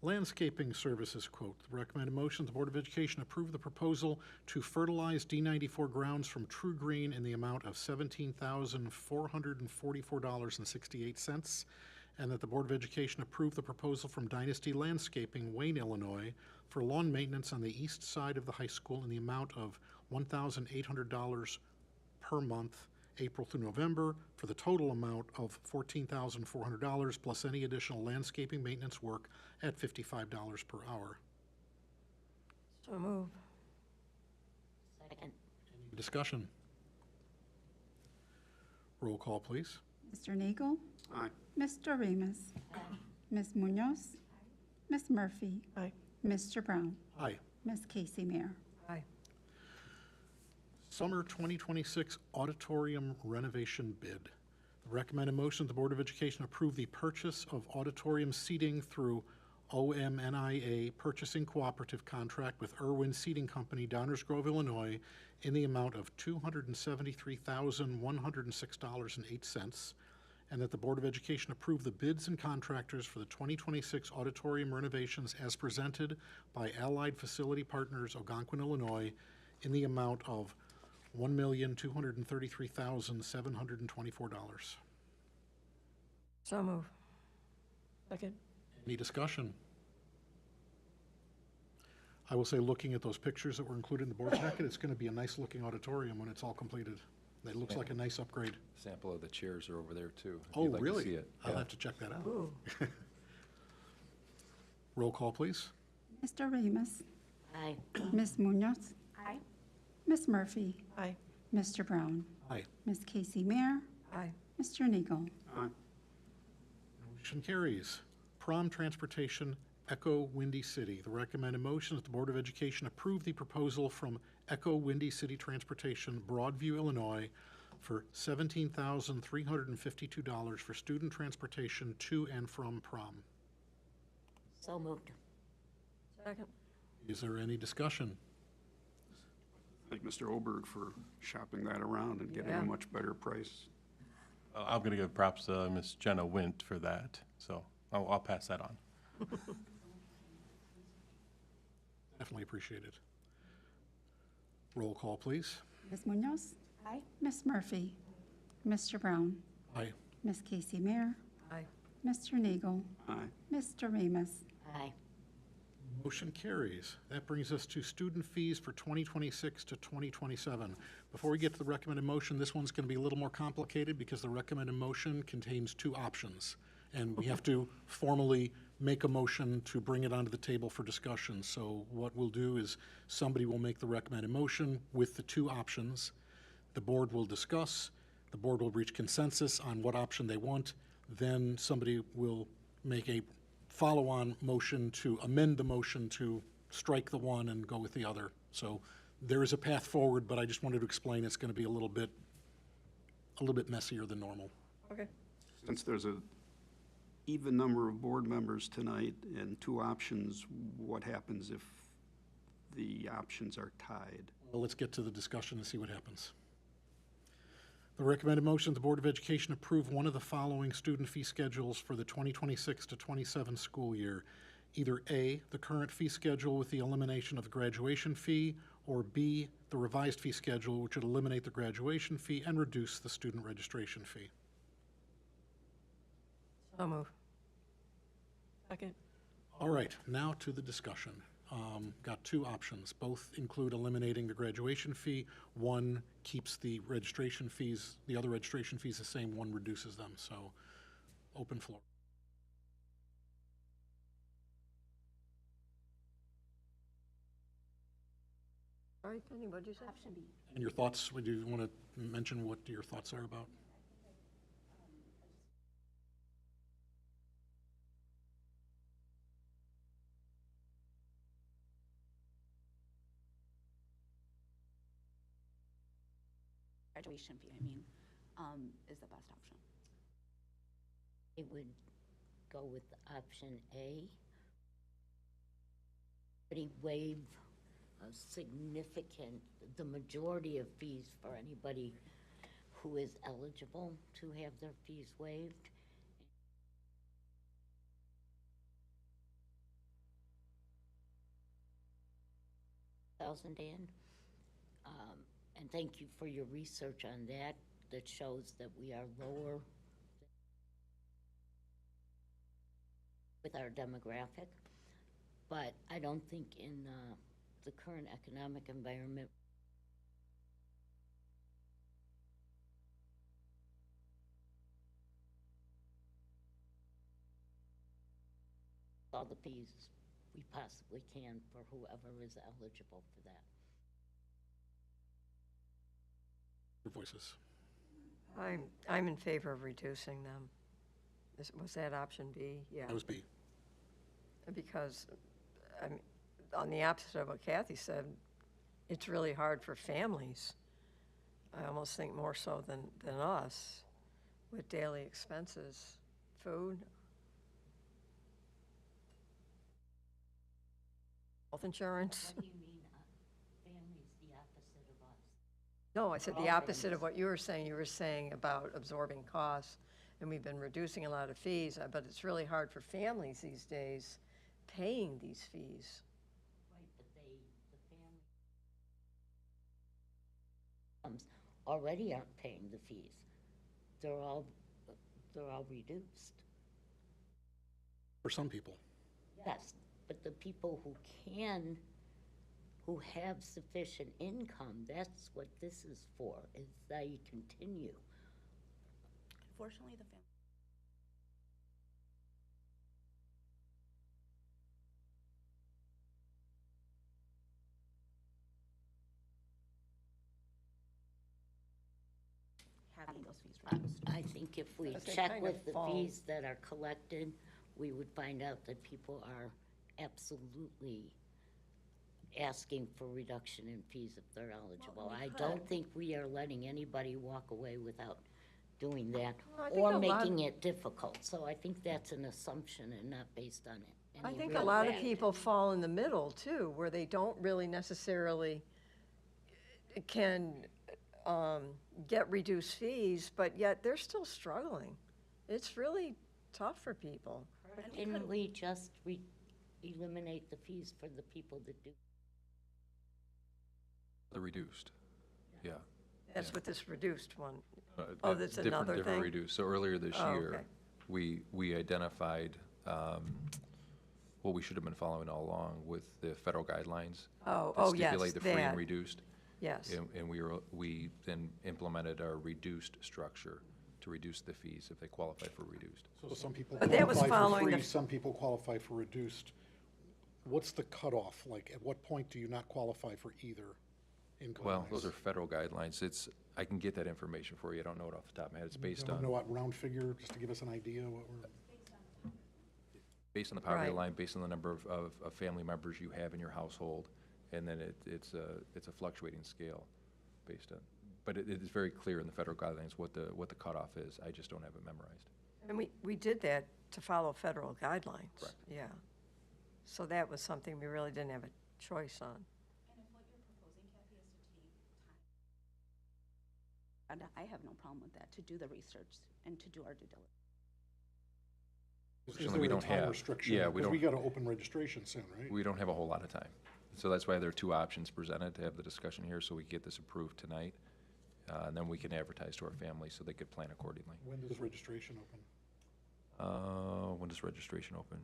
[SPEAKER 1] Landscaping services quote. The recommended motion, the Board of Education approve the proposal to fertilize D94 grounds from True Green in the amount of $17,444.68, and that the Board of Education approve the proposal from Dynasty Landscaping, Wayne, Illinois, for lawn maintenance on the east side of the high school in the amount of $1,800 per month, April through November, for the total amount of $14,400 plus any additional landscaping maintenance work at $55 per hour.
[SPEAKER 12] So move. Second.
[SPEAKER 1] Any discussion? Roll call, please.
[SPEAKER 4] Mr. Nagel,
[SPEAKER 2] Aye.
[SPEAKER 4] Ms. Doremus, Ms. Munoz, Ms. Murphy,
[SPEAKER 12] Aye.
[SPEAKER 4] Mr. Brown,
[SPEAKER 1] Aye.
[SPEAKER 4] Ms. Casey Mayer.
[SPEAKER 12] Aye.
[SPEAKER 1] Summer 2026 auditorium renovation bid. The recommended motion, the Board of Education approve the purchase of auditorium seating through OMNIA Purchasing Cooperative Contract with Irwin Seating Company, Downers Grove, Illinois, in the amount of $273,106.08, and that the Board of Education approve the bids and contractors for the 2026 auditorium renovations as presented by Allied Facility Partners, Algonquin, Illinois, in the amount of $1,233,724.
[SPEAKER 12] So move. Second.
[SPEAKER 1] Any discussion? I will say, looking at those pictures that were included in the board packet, it's going to be a nice-looking auditorium when it's all completed. It looks like a nice upgrade.
[SPEAKER 9] Sample of the chairs are over there, too. if
[SPEAKER 1] Oh,
[SPEAKER 9] you'd like to
[SPEAKER 1] really?
[SPEAKER 9] see it.
[SPEAKER 1] I'll
[SPEAKER 9] Yeah.
[SPEAKER 1] have to check that out.
[SPEAKER 12] Ooh.
[SPEAKER 1] Roll call, please.
[SPEAKER 4] Ms. Doremus,
[SPEAKER 12] Aye.
[SPEAKER 4] Ms. Munoz,
[SPEAKER 12] Aye.
[SPEAKER 4] Ms. Murphy,
[SPEAKER 12] Aye.
[SPEAKER 4] Mr. Brown,
[SPEAKER 1] Aye.
[SPEAKER 4] Ms. Casey Mayer,
[SPEAKER 12] Aye.
[SPEAKER 4] Mr. Nagel.
[SPEAKER 2] Aye.
[SPEAKER 1] Motion carries. Prom transportation, Echo Windy City. The recommended motion is the Board of Education approve the proposal from Echo Windy City Transportation, Broadview, Illinois, for $17,352 for student transportation to and from prom.
[SPEAKER 12] So moved. Second.
[SPEAKER 1] Is there any discussion?
[SPEAKER 2] Thank Mr. Oberg for shopping that around and getting
[SPEAKER 12] Yeah.
[SPEAKER 2] a much better price.
[SPEAKER 7] I'm going to give props to Miss Jenna Wint for that, so I'll pass that on.
[SPEAKER 1] Definitely appreciate it. Roll call, please.
[SPEAKER 4] Ms. Munoz,
[SPEAKER 12] Aye.
[SPEAKER 4] Ms. Murphy, Mr. Brown,
[SPEAKER 1] Aye.
[SPEAKER 4] Ms. Casey Mayer,
[SPEAKER 12] Aye.
[SPEAKER 4] Mr. Nagel,
[SPEAKER 2] Aye.
[SPEAKER 4] Ms. Doremus.
[SPEAKER 12] Aye.
[SPEAKER 1] Motion carries. That brings us to student fees for 2026 to 2027. Before we get to the recommended motion, this one's going to be a little more complicated because the recommended motion contains two options. And we have to formally make a motion to bring it onto the table for discussion. So what we'll do is somebody will make the recommended motion with the two options. The board will discuss. The board will reach consensus on what option they want. Then somebody will make a follow-on motion to amend the motion to strike the one and go with the other. So there is a path forward, but I just wanted to explain it's going to be a little bit messier than normal.
[SPEAKER 12] Okay.
[SPEAKER 2] Since there's a even number of board members tonight and two options, what happens if the options are tied?
[SPEAKER 1] Well, let's get to the discussion and see what happens. The recommended motion, the Board of Education approve one of the following student fee schedules for the 2026 to 27 school year. Either A, the current fee schedule with the elimination of the graduation fee, or B, the revised fee schedule, which would eliminate the graduation fee and reduce the student registration fee.
[SPEAKER 12] So move. Second.
[SPEAKER 1] All right, now to the discussion. Got two options. Both include eliminating the graduation fee. One keeps the registration fees, the other registration fees the same, one reduces them. So, open floor.
[SPEAKER 12] All right, Penny, what'd you say?
[SPEAKER 11] Option B.
[SPEAKER 1] And your thoughts, would you want to mention what your thoughts are about?
[SPEAKER 4] tuition fee, is the best option.
[SPEAKER 12] It would go with option A. Already waive a significant, the majority of fees for anybody who is eligible to have their fees waived. Dan. And thank you for your research on that. That shows that we are lower with our demographic. But I don't think in the current economic environment, all the fees we possibly can for whoever is eligible for that.
[SPEAKER 1] Your voices.
[SPEAKER 3] I'm in favor of reducing them. Was that option B? Yeah.
[SPEAKER 1] That was B.
[SPEAKER 3] Because, I mean, on the opposite of what Kathy said, it's really hard for families. I almost think more so than us, with daily expenses, food, health insurance.
[SPEAKER 12] What do you mean, families the opposite of us?
[SPEAKER 3] No, I said the opposite of what you were saying. You were saying about absorbing costs, and we've been reducing a lot of fees, but it's really hard for families these days paying these fees.
[SPEAKER 12] Right, but the family already aren't paying the fees. They're all reduced.
[SPEAKER 1] For some people.
[SPEAKER 12] Yes, but the people who have sufficient income, that's what this is for, is they continue.
[SPEAKER 4] Unfortunately, the family. Having those fees reduced.
[SPEAKER 12] I think if we
[SPEAKER 3] Because they
[SPEAKER 12] check
[SPEAKER 3] kind of
[SPEAKER 12] with the
[SPEAKER 3] fall.
[SPEAKER 12] fees that are collected, we would find out that people are absolutely asking for reduction in fees if they're eligible.
[SPEAKER 3] we
[SPEAKER 12] I
[SPEAKER 3] could.
[SPEAKER 12] don't think we are letting anybody walk away without doing that
[SPEAKER 3] Well, I think
[SPEAKER 12] or
[SPEAKER 3] a lot-
[SPEAKER 12] making it difficult. So I think that's an assumption and not based on it.
[SPEAKER 3] I
[SPEAKER 12] any
[SPEAKER 3] think a
[SPEAKER 12] real
[SPEAKER 3] lot of
[SPEAKER 12] fact.
[SPEAKER 3] people fall in the middle too, where they don't really necessarily can get reduced fees, but yet they're still struggling. It's really tough for people.
[SPEAKER 12] Didn't we just eliminate the fees for the people that do?
[SPEAKER 9] The reduced, yeah.
[SPEAKER 3] That's what this reduced one.
[SPEAKER 9] Uh,
[SPEAKER 3] Oh, that's another
[SPEAKER 9] Different
[SPEAKER 3] thing?
[SPEAKER 9] reduced. So earlier this
[SPEAKER 3] Oh,
[SPEAKER 9] year,
[SPEAKER 3] okay.
[SPEAKER 9] we identified what we should have been following all along with the federal guidelines.
[SPEAKER 3] Oh,
[SPEAKER 9] that
[SPEAKER 3] yes,
[SPEAKER 9] stipulate the free
[SPEAKER 3] that.
[SPEAKER 9] and reduced.
[SPEAKER 3] Yes.
[SPEAKER 9] And we then implemented our reduced structure to reduce the fees if they qualify for reduced.
[SPEAKER 1] So some people
[SPEAKER 3] But that was
[SPEAKER 1] qualify for
[SPEAKER 3] following
[SPEAKER 1] free,
[SPEAKER 3] the-
[SPEAKER 1] some people qualify for reduced. What's the cutoff? Like, at what point do you not qualify for either income?
[SPEAKER 9] Well, those are federal guidelines. I can get that information for you. I don't know it off the top of my head. It's based
[SPEAKER 1] Don't
[SPEAKER 9] on.
[SPEAKER 1] know what round figure, just to give us an idea what we're.
[SPEAKER 9] Based on the poverty
[SPEAKER 3] Right.
[SPEAKER 9] line, based on the number of family members you have in your household, and then it's a fluctuating scale based on, but it is very clear in the federal guidelines what the cutoff is. I just don't have it memorized.
[SPEAKER 3] And we did that to follow federal guidelines.
[SPEAKER 9] Correct.
[SPEAKER 3] Yeah. So that was something we really didn't have a choice on.
[SPEAKER 4] And if what you're proposing, Kathy, is to take time. And I have no problem with that, to do the research and to do our due diligence.
[SPEAKER 1] Is
[SPEAKER 9] Fortunately, we
[SPEAKER 1] there a
[SPEAKER 9] don't
[SPEAKER 1] time
[SPEAKER 9] have-
[SPEAKER 1] restriction?
[SPEAKER 9] yeah, we
[SPEAKER 1] Because we
[SPEAKER 9] don't-
[SPEAKER 1] got to open registration soon, right?
[SPEAKER 9] We don't have a whole lot of time. So that's why there are two options presented to have the discussion here, so we get this approved tonight. And then we can advertise to our families so they could plan accordingly.
[SPEAKER 1] When does registration open?
[SPEAKER 9] When does registration open?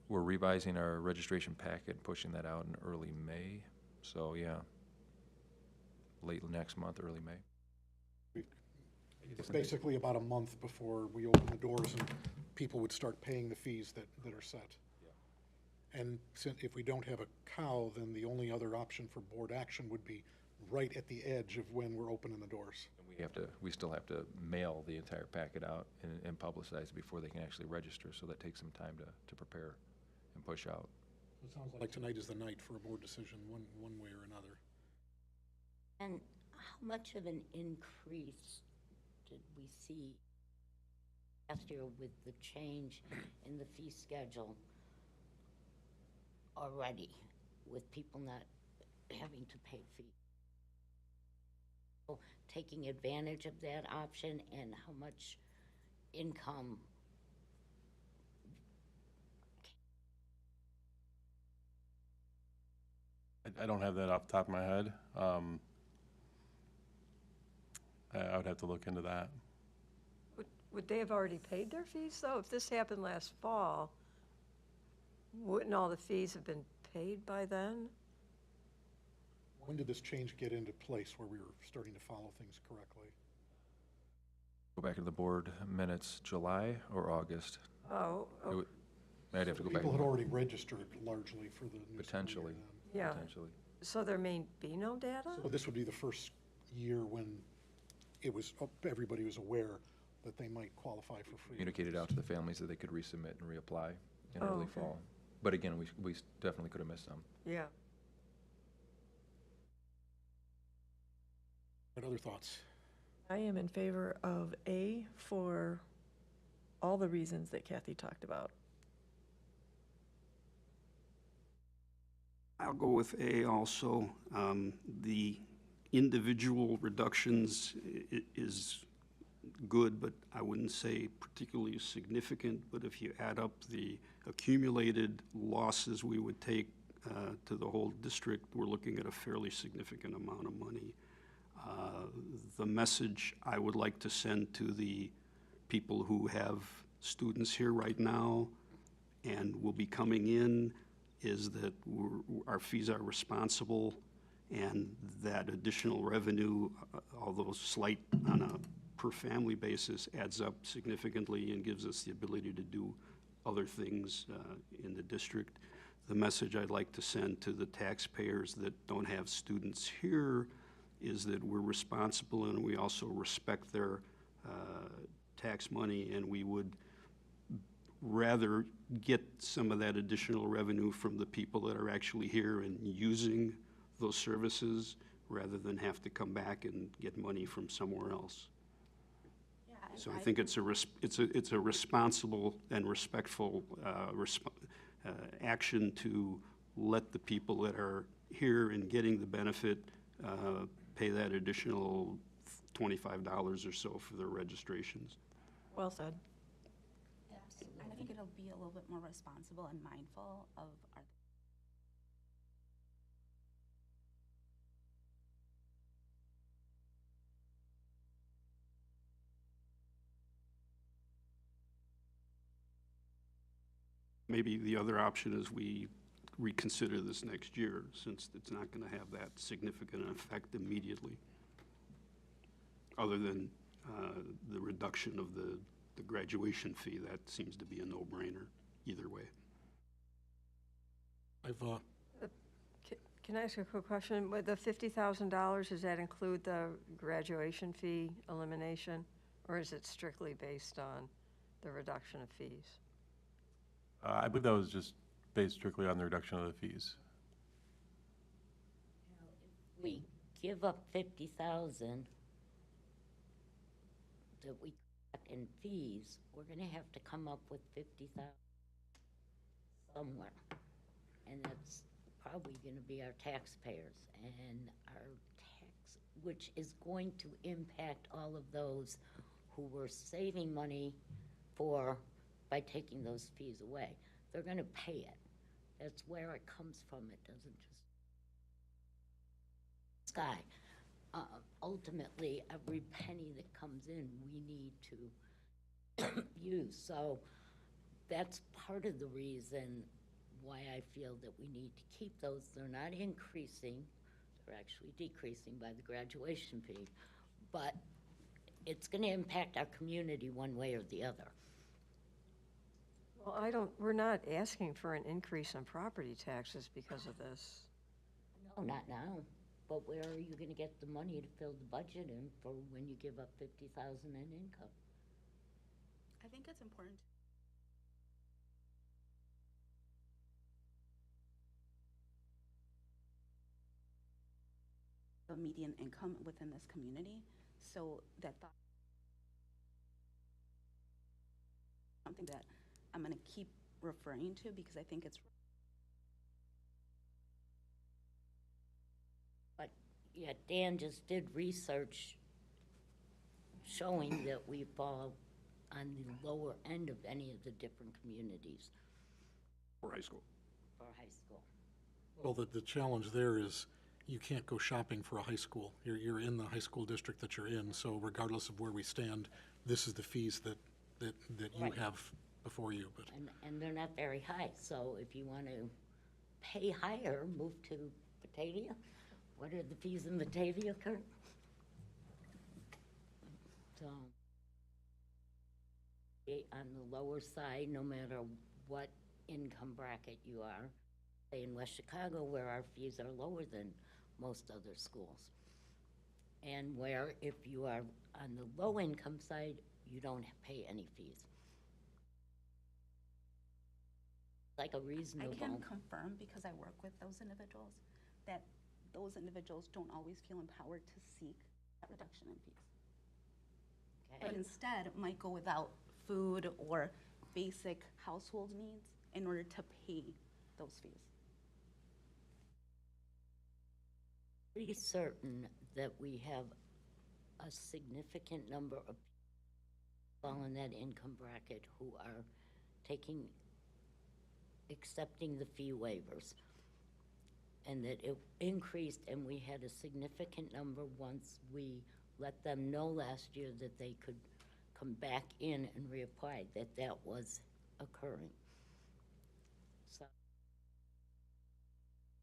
[SPEAKER 9] We're revising our registration packet, and pushing that out in early May. So, yeah, late next month, early May.
[SPEAKER 1] It's basically about a month before we open the doors and people would start paying the fees that are set. And if we don't have a cow, then the only other option for board action would be right at the edge of when we're opening the doors.
[SPEAKER 9] And we still have to mail the entire packet out and publicize it before they can actually register, so that takes some time to prepare and push out.
[SPEAKER 1] It sounds like tonight is the night for a board decision, one way or another.
[SPEAKER 12] And how much of an increase did we see last year with the change in the fee schedule already, with people not having to pay fees? So, taking advantage of that option, and how much income?
[SPEAKER 7] I don't have that off the top of my head. I would have to look into that.
[SPEAKER 3] Would they have already paid their fees, though? If this happened last fall, wouldn't all the fees have been paid by then?
[SPEAKER 1] When did this change get into place where we were starting to follow things correctly?
[SPEAKER 9] Go back to the board minutes, July or August?
[SPEAKER 3] Oh,
[SPEAKER 9] It would- I'd have to go back.
[SPEAKER 1] People
[SPEAKER 9] and
[SPEAKER 1] had
[SPEAKER 9] look.
[SPEAKER 1] already registered largely for the new school year
[SPEAKER 9] Potentially.
[SPEAKER 1] then.
[SPEAKER 3] yeah.
[SPEAKER 9] Potentially.
[SPEAKER 3] So there may be no data?
[SPEAKER 1] So this would be the first year when it was, everybody was aware that they might qualify for free.
[SPEAKER 9] Communicated out to the families that they could resubmit and reapply in
[SPEAKER 3] Oh,
[SPEAKER 9] early
[SPEAKER 3] okay.
[SPEAKER 9] fall. But again, we definitely could have missed some.
[SPEAKER 3] Yeah.
[SPEAKER 1] What other thoughts?
[SPEAKER 13] I am in favor of A for all the reasons that Kathy talked about.
[SPEAKER 2] I'll go with A also. The individual reductions is good, but I wouldn't say particularly significant. But if you add up the accumulated losses we would take to the whole district, we're looking at a fairly significant amount of money. The message I would like to send to the people who have students here right now and will be coming in is that our fees are responsible, and that additional revenue, although slight on a per-family basis, adds up significantly and gives us the ability to do other things in the district. The message I'd like to send to the taxpayers that don't have students here is that we're responsible and we also respect their tax money, and we would rather get some of that additional revenue from the people that are actually here and using those services rather than have to come back and get money from somewhere else. So I think it's a responsible and respectful action to let the people that are here and getting the benefit pay that additional $25 or so for their registrations.
[SPEAKER 13] Well said.
[SPEAKER 4] I think it'll be a little bit more responsible and mindful of our.
[SPEAKER 2] Maybe the other option is we reconsider this next year, since it's not going to have that significant an effect immediately, other than the reduction of the graduation fee. That seems to be a no-brainer either way.
[SPEAKER 3] Can I ask a quick question? With the $50,000, does that include the graduation fee elimination, or is it strictly based on the reduction of fees?
[SPEAKER 7] I believe that was just based strictly on the reduction of the fees.
[SPEAKER 12] We give up 50,000 that we cut in fees, we're gonna have to come up with 50,000 somewhere. And that's probably gonna be our taxpayers and our tax, which is going to impact all of those who were saving money by taking those fees away. They're gonna pay it. That's where it comes from. It doesn't just sky. Ultimately, every penny that comes in, we need to use. So that's part of the reason why I feel that we need to keep those. They're not increasing, they're actually decreasing by the graduation fee, but it's gonna impact our community one way or the other.
[SPEAKER 3] Well, we're not asking for an increase in property taxes because of this.
[SPEAKER 12] No, not now. But where are you gonna get the money to fill the budget in for when you give up 50,000 in income?
[SPEAKER 4] I think it's important. a median income within this community. So that something that I'm going to keep referring to because I think it's.
[SPEAKER 12] But, yeah, Dan just did research showing that we fall on the lower end of any of the different communities
[SPEAKER 2] For high school.
[SPEAKER 12] for high school.
[SPEAKER 1] Well, the challenge there is you can't go shopping for a high school. You're in the high school district that you're in, so regardless of where we stand, this is the fees that you
[SPEAKER 12] Right.
[SPEAKER 1] have before you. But
[SPEAKER 12] And they're not very high, so if you want to pay higher, move to Batavia. What are the fees in Batavia, Kurt? So, on the lower side, no matter what income bracket you are, say in West Chicago, where our fees are lower than most other schools. And where if you are on the low income side, you don't pay any fees. Like a reasonable.
[SPEAKER 4] I can confirm, because I work with those individuals, that those individuals don't always feel empowered to seek that reduction in fees. But instead might go without food or basic household needs in order to pay those fees.
[SPEAKER 12] Pretty certain that we have a significant number of people fall in that income bracket who are accepting the fee waivers. And that it increased, and we had a significant number once we let them know last year that they could come back in and reapply, that was occurring. So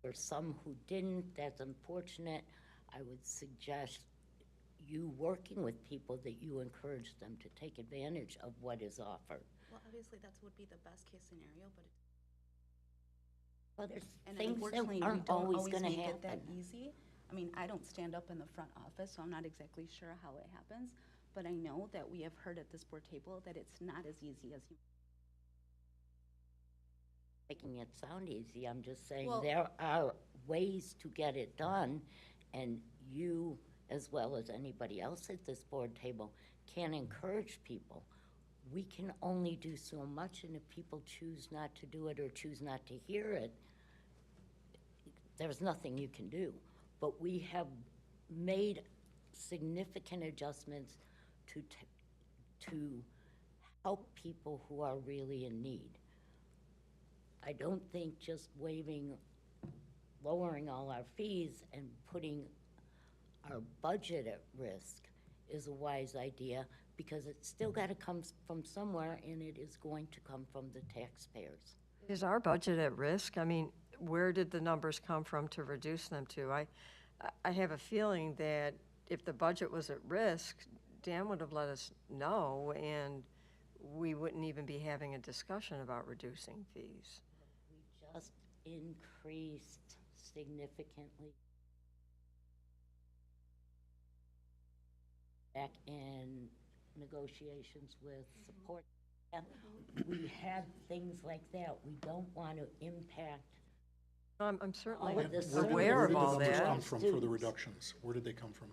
[SPEAKER 12] for some who didn't, that's unfortunate. I would suggest you working with people that you encourage them to take advantage of what is offered.
[SPEAKER 4] Well, obviously that would be the best case scenario, but
[SPEAKER 12] Well, there's
[SPEAKER 4] and
[SPEAKER 12] things
[SPEAKER 4] unfortunately,
[SPEAKER 12] that
[SPEAKER 4] we
[SPEAKER 12] aren't
[SPEAKER 4] don't
[SPEAKER 12] always
[SPEAKER 4] always
[SPEAKER 12] gonna
[SPEAKER 4] make it that
[SPEAKER 12] happen.
[SPEAKER 4] easy. I mean, I don't stand up in the front office, so I'm not exactly sure how it happens, but I know that we have heard at this board table that it's not as easy as you.
[SPEAKER 12] Making it sound easy, I'm just saying
[SPEAKER 4] Well-
[SPEAKER 12] there are ways to get it done, and you, as well as anybody else at this board table, can encourage people. We can only do so much, and if people choose not to do it or choose not to hear it, there's nothing you can do. But we have made significant adjustments to help people who are really in need. I don't think just lowering all our fees and putting our budget at risk is a wise idea, because it's still got to come from somewhere, and it is going to come from the taxpayers.
[SPEAKER 3] Is our budget at risk? I mean, where did the numbers come from to reduce them to? I have a feeling that if the budget was at risk, Dan would have let us know, and we wouldn't even be having a discussion about reducing fees.
[SPEAKER 12] We just increased significantly back in negotiations with support. And we had things like that. We don't want to impact.
[SPEAKER 3] I'm certainly
[SPEAKER 12] All of the
[SPEAKER 3] aware of all
[SPEAKER 1] Where did the numbers
[SPEAKER 3] that.
[SPEAKER 1] come from for the
[SPEAKER 12] Students.
[SPEAKER 1] reductions? Where did they come from?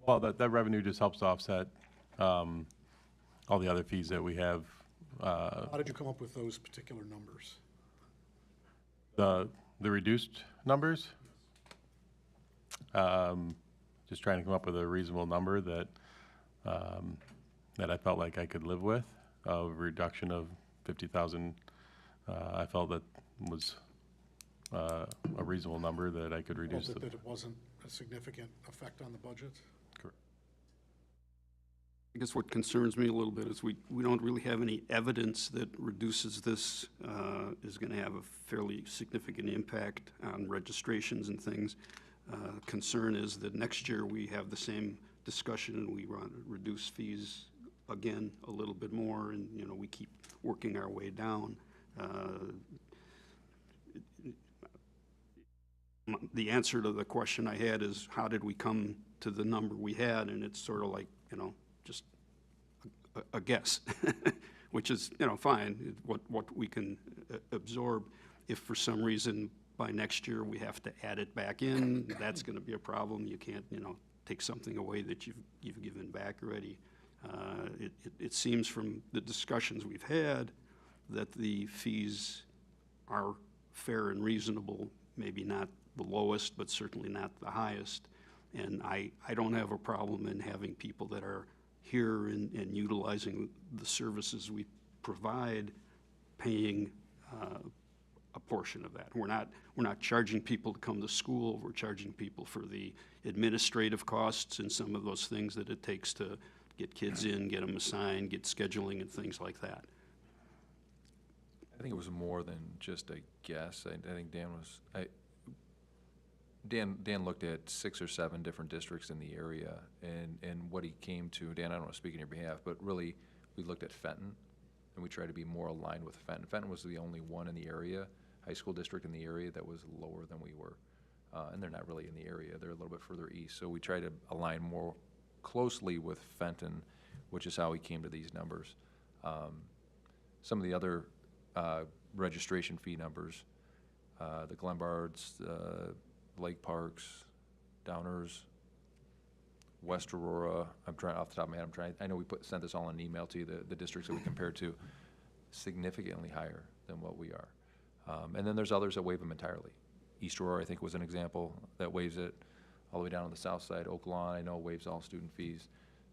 [SPEAKER 7] Well, that revenue just helps offset all the other fees that we have.
[SPEAKER 1] How did you come up with those particular numbers?
[SPEAKER 7] The reduced numbers? Just trying to come up with a reasonable number that I felt like I could live with. A reduction of 50,000, I felt that was a reasonable number that I could reduce.
[SPEAKER 1] That it wasn't a significant effect on the budget?
[SPEAKER 7] Correct.
[SPEAKER 2] I guess what concerns me a little bit is we don't really have any evidence that reduces this is going to have a fairly significant impact on registrations and things. Concern is that next year we have the same discussion and we want to reduce fees again a little bit more, and we keep working our way down. The answer to the question I had is, how did we come to the number we had? And it's sort of like, just a guess, which is, fine, what we can absorb. If for some reason by next year we have to add it back in, that's gonna be a problem. You can't, take something away that you've given back already. It seems from the discussions we've had that the fees are fair and reasonable, maybe not the lowest, but certainly not the highest. And I don't have a problem in having people that are here and utilizing the services we provide, paying a portion of that. We're not charging people to come to school. We're charging people for the administrative costs and some of those things that it takes to get kids in, get them assigned, get scheduling and things like that.
[SPEAKER 9] I think it was more than just a guess. I think Dan looked at 6 or 7 different districts in the area, and what he came to, Dan, I don't want to speak on your behalf, but really, we looked at Fenton, and we tried to be more aligned with Fenton. Fenton was the only one in the area, high school district in the area, that was lower than we were. And they're not really in the area, they're a little bit further east. So we tried to align more closely with Fenton, which is how we came to these numbers. Some of the other registration fee numbers, the Glenbards, Lake Parks, Downers, West Aurora, I'm trying, off the top of my head, I know we sent this all in an email to you, the districts that we compared to, significantly higher than what we are. And then there's others that waive them entirely. East Aurora, I think, was an example that waives it all the way down on the south side. Oak Lawn, I know, waives all student fees.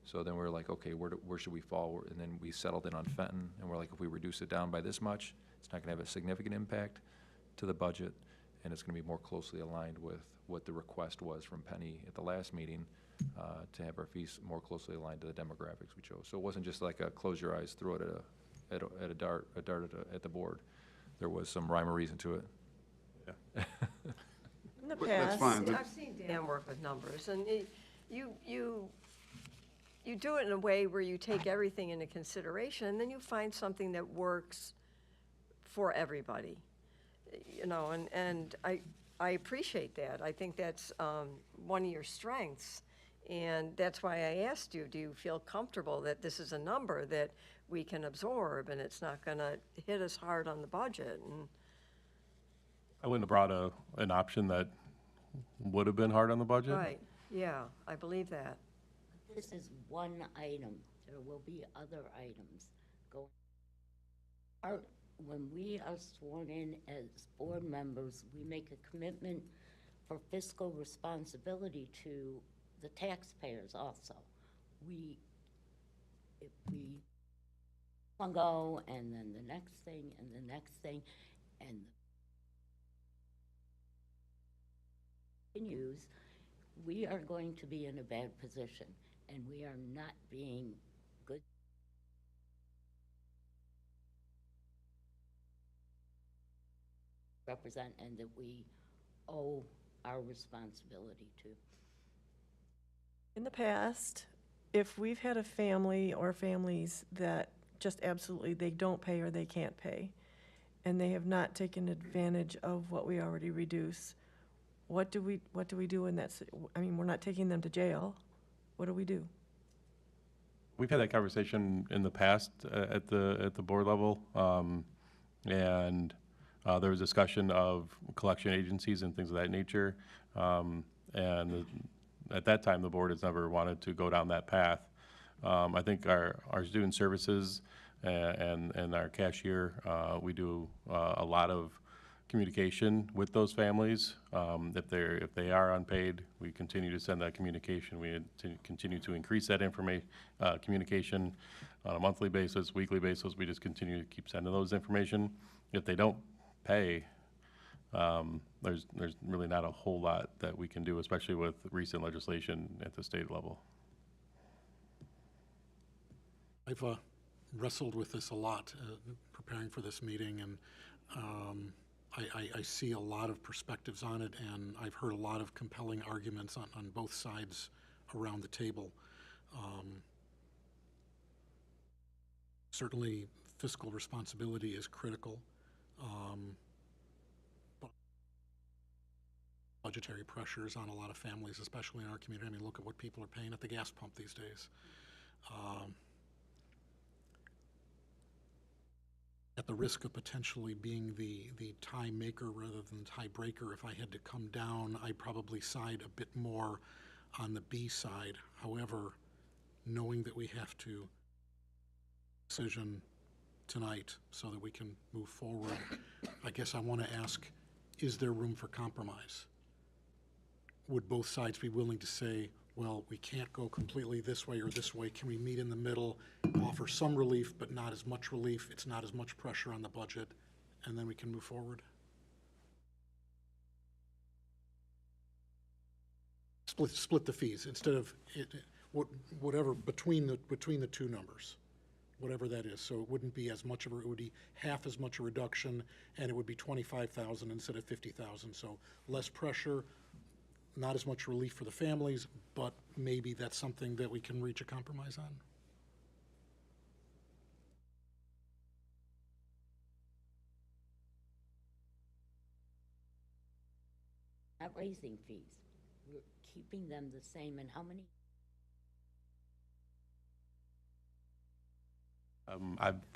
[SPEAKER 9] So then we're like, okay, where should we fall? And then we settled in on Fenton, and we're like, if we reduce it down by this much, it's not gonna have a significant impact to the budget, and it's gonna be more closely aligned with what the request was from Penny at the last meeting, to have our fees more closely aligned to the demographics we chose. So it wasn't just like a close your eyes, throw it at a dart at the board. There was some rhyme or reason to it. Yeah.
[SPEAKER 13] In the
[SPEAKER 2] But that's
[SPEAKER 13] past,
[SPEAKER 2] fine, but-
[SPEAKER 3] I've seen Dan work with numbers, and you do it in a way where you take everything into consideration, and then you find something that works for everybody, and I appreciate that. I think that's one of your strengths, and that's why I asked you, do you feel comfortable that this is a number that we can absorb, and it's not gonna hit us hard on the budget? And
[SPEAKER 7] I wouldn't have brought an option that would have been hard on the budget.
[SPEAKER 3] right, yeah, I believe that.
[SPEAKER 12] This is one item. There will be other items going. When we are sworn in as board members, we make a commitment for fiscal responsibility to the taxpayers also. If we go, and then the next thing, and the next thing, and continues, we are going to be in a bad position, and we are not being good. Represent, and that we owe our responsibility to.
[SPEAKER 13] in the past, if we've had a family or families that just absolutely, they don't pay or they can't pay, and they have not taken advantage of what we already reduce, what do we do in that, I mean, we're not taking them to jail. What do we do?
[SPEAKER 7] We've had that conversation in the past at the board level, and there was discussion of collection agencies and things of that nature. At that time, the board has never wanted to go down that path. I think our student services and our cashier, we do a lot of communication with those families. If they are unpaid, we continue to send that communication. We continue to increase that communication on a monthly basis, weekly basis. We just continue to keep sending those information. If they don't pay, there's really not a whole lot that we can do, especially with recent legislation at the state level.
[SPEAKER 1] I've wrestled with this a lot preparing for this meeting, and I see a lot of perspectives on it, and I've heard a lot of compelling arguments on both sides around the table. Certainly, fiscal responsibility is critical. But budgetary pressures on a lot of families, especially in our community. I mean, look at what people are paying at the gas pump these days. at the risk of potentially being the tie maker rather than tie breaker, if I had to come down, I'd probably side a bit more on the B side. However, knowing that we have to decision tonight so that we can move forward, I guess I want to ask, is there room for compromise? Would both sides be willing to say, well, we can't go completely this way or this way. Can we meet in the middle, offer some relief, but not as much relief? It's not as much pressure on the budget, and then we can move forward. Split the fees instead of whatever between the two numbers, whatever that is. So it wouldn't be as much of it would be half as much a reduction, and it would be 25,000 instead of 50,000. So less pressure. Not as much relief for the families, but maybe that's something that we can reach a compromise on.
[SPEAKER 12] Not raising fees. We're keeping them the same. And how many?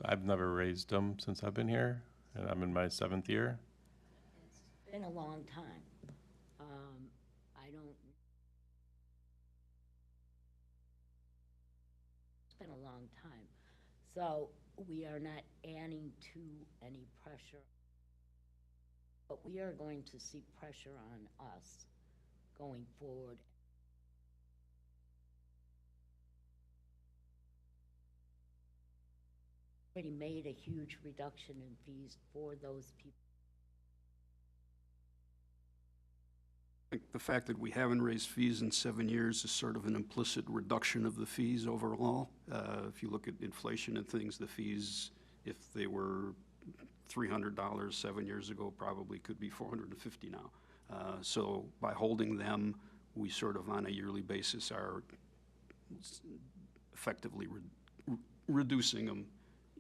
[SPEAKER 7] I've never raised them since I've been here, and I'm in my 7th year.
[SPEAKER 12] It's been a long time. It's been a long time. So we are not adding to any pressure, but we are going to see pressure on us going forward. Already made a huge reduction in fees for those people.
[SPEAKER 2] I think the fact that we haven't raised fees in 7 years is sort of an implicit reduction of the fees overall. If you look at inflation and things, the fees, if they were $300 7 years ago, probably could be $450 now. So by holding them, we sort of on a yearly basis are effectively reducing them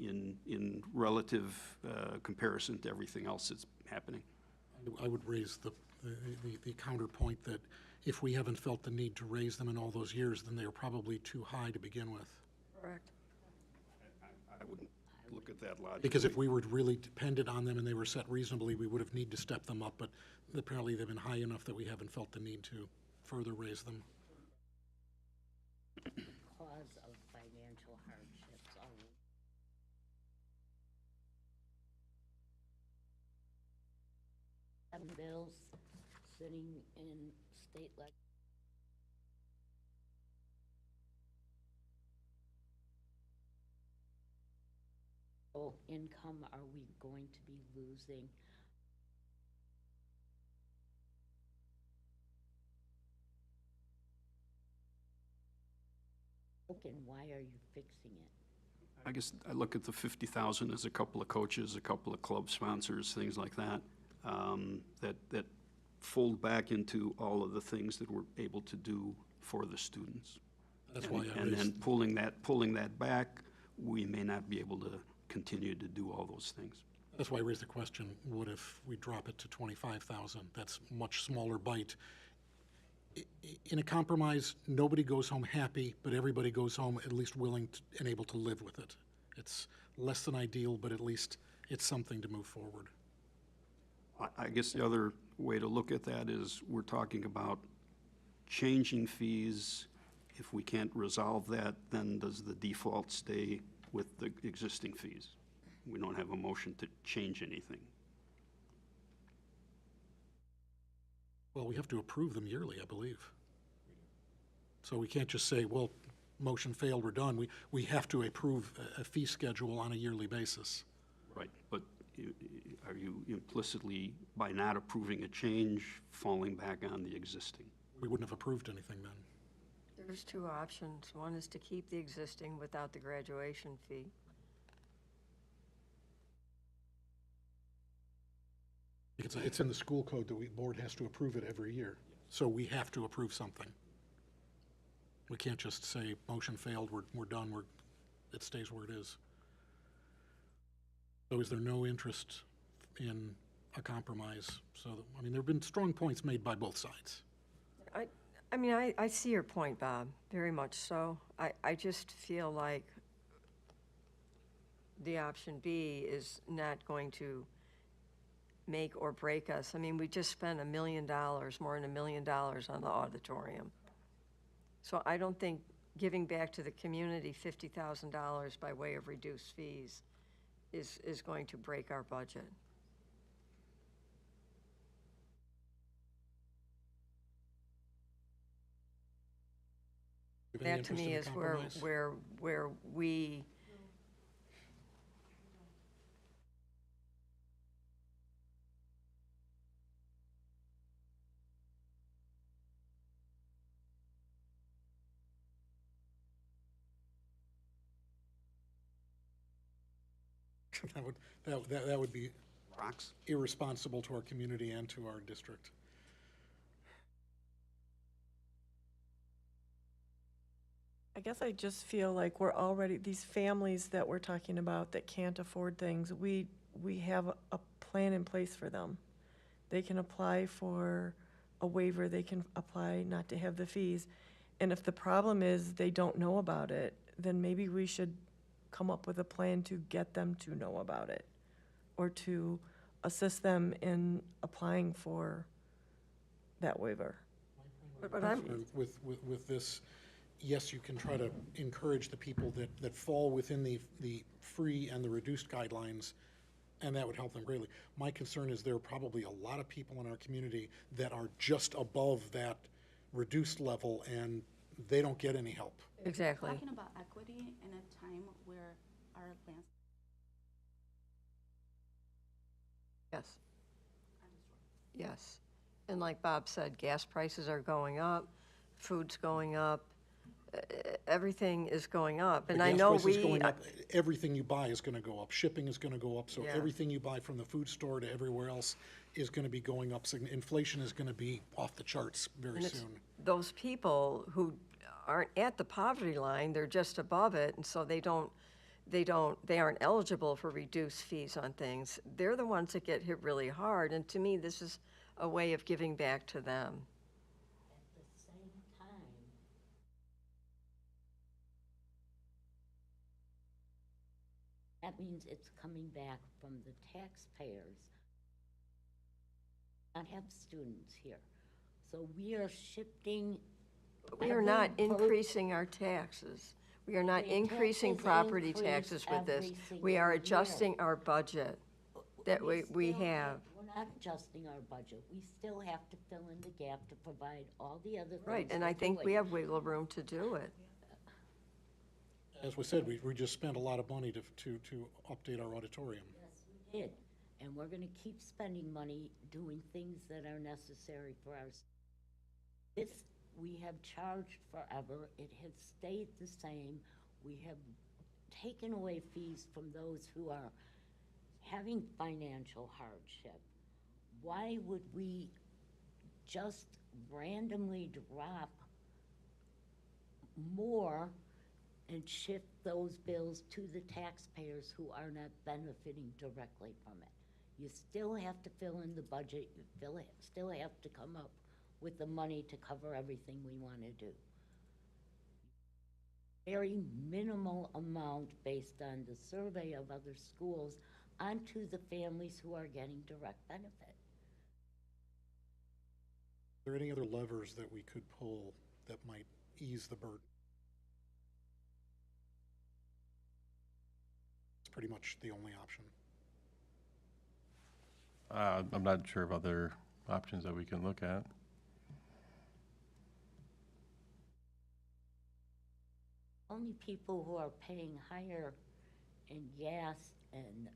[SPEAKER 2] in relative comparison to everything else that's happening.
[SPEAKER 1] I would raise the counterpoint that if we haven't felt the need to raise them in all those years, then they are probably too high to begin with.
[SPEAKER 3] Correct.
[SPEAKER 2] I wouldn't look at that logically.
[SPEAKER 1] Because if we were really dependent on them and they were set reasonably, we would have need to step them up, but apparently they've been high enough that we haven't felt the need to further raise them.
[SPEAKER 12] Because of financial hardships. Bills sitting in state legislature. Income are we going to be losing? And why are you fixing it?
[SPEAKER 2] I guess I look at the 50,000 as a couple of coaches, a couple of club sponsors, things like that, that fold back into all of the things that we're able to do for the students.
[SPEAKER 1] That's why I
[SPEAKER 2] And then
[SPEAKER 1] raised,
[SPEAKER 2] pulling that back, we may not be able to continue to do all those things.
[SPEAKER 1] that's why I raised the question, what if we drop it to 25,000? That's a much smaller bite. In a compromise, nobody goes home happy, but everybody goes home at least willing and able to live with it. It's less than ideal, but at least it's something to move forward.
[SPEAKER 2] I guess the other way to look at that is we're talking about changing fees. If we can't resolve that, then does the default stay with the existing fees? We don't have a motion to change anything.
[SPEAKER 1] Well, we have to approve them yearly, I believe. So we can't just say, well, motion failed, we're done. We have to approve a fee schedule on a yearly basis.
[SPEAKER 2] Right, but are you implicitly, by not approving a change, falling back on the existing?
[SPEAKER 1] We wouldn't have approved anything then.
[SPEAKER 3] There's two options. One is to keep the existing without the graduation fee.
[SPEAKER 1] It's in the school code that the board has to approve it every year. So we have to approve something. We can't just say, motion failed, we're done, it stays where it is. So is there no interest in a compromise? So, I mean, there have been strong points made by both sides.
[SPEAKER 3] I mean, I see your point, Bob, very much so. I just feel like the option B is not going to make or break us. I mean, we just spent $1 million, more than $1 million on the auditorium. So I don't think giving back to the community $50,000 by way of reduced fees is going to break our budget.
[SPEAKER 1] Do you have any
[SPEAKER 3] That to
[SPEAKER 1] interest
[SPEAKER 3] me
[SPEAKER 1] in a
[SPEAKER 3] is
[SPEAKER 1] compromise?
[SPEAKER 3] where we,
[SPEAKER 1] That would be
[SPEAKER 2] Rocks?
[SPEAKER 1] irresponsible to our community and to our district.
[SPEAKER 13] I guess I just feel like we're already, these families that we're talking about that can't afford things, we have a plan in place for them. They can apply for a waiver, they can apply not to have the fees. And if the problem is they don't know about it, then maybe we should come up with a plan to get them to know about it, or to assist them in applying for that waiver.
[SPEAKER 3] but I'm,
[SPEAKER 1] With this, yes, you can try to encourage the people that fall within the free and the reduced guidelines, and that would help them greatly. My concern is there are probably a lot of people in our community that are just above that reduced level, and they don't get any help.
[SPEAKER 3] exactly.
[SPEAKER 4] Talking about equity in a time where our lands.
[SPEAKER 3] Yes. Yes. And like Bob said, gas prices are going up, food's going up, everything is going up. And
[SPEAKER 1] The
[SPEAKER 3] I
[SPEAKER 1] gas
[SPEAKER 3] know
[SPEAKER 1] price is
[SPEAKER 3] we,
[SPEAKER 1] going up. Everything you buy is gonna go up. Shipping is gonna go up, so
[SPEAKER 3] Yeah.
[SPEAKER 1] everything you buy from the food store to everywhere else is gonna be going up. Inflation is gonna be off the charts very
[SPEAKER 3] and it's
[SPEAKER 1] soon.
[SPEAKER 3] those people who aren't at the poverty line, they're just above it, and so they aren't eligible for reduced fees on things. They're the ones that get hit really hard, and to me, this is a way of giving back to them.
[SPEAKER 12] At the same time, that means it's coming back from the taxpayers. Not have students here. So we are shifting.
[SPEAKER 3] We are not
[SPEAKER 12] every
[SPEAKER 3] increasing our taxes. We are not
[SPEAKER 12] The
[SPEAKER 3] increasing
[SPEAKER 12] taxes
[SPEAKER 3] property
[SPEAKER 12] increase
[SPEAKER 3] taxes with this.
[SPEAKER 12] every
[SPEAKER 3] We are
[SPEAKER 12] single year.
[SPEAKER 3] adjusting our budget that we
[SPEAKER 12] still
[SPEAKER 3] have.
[SPEAKER 12] We're not adjusting our budget. We still have to fill in the gap to provide all the other things.
[SPEAKER 3] Right, and I
[SPEAKER 12] we're
[SPEAKER 3] think we
[SPEAKER 12] doing.
[SPEAKER 3] have wiggle room to do it.
[SPEAKER 1] As we said, we just spent a lot of money to update our auditorium.
[SPEAKER 12] Yes, we did. And we're gonna keep spending money doing things that are necessary for our. This, we have charged forever. It has stayed the same. We have taken away fees from those who are having financial hardship. Why would we just randomly drop more and shift those bills to the taxpayers who are not benefiting directly from it? You still have to fill in the budget, you still have to come up with the money to cover everything we want to do. Very minimal amount based on the survey of other schools onto the families who are getting direct benefit.
[SPEAKER 1] Are there any other levers that we could pull that might ease the burden? It's pretty much the only option.
[SPEAKER 7] I'm not sure of other options that we can look at.
[SPEAKER 12] Only people who are paying higher in gas and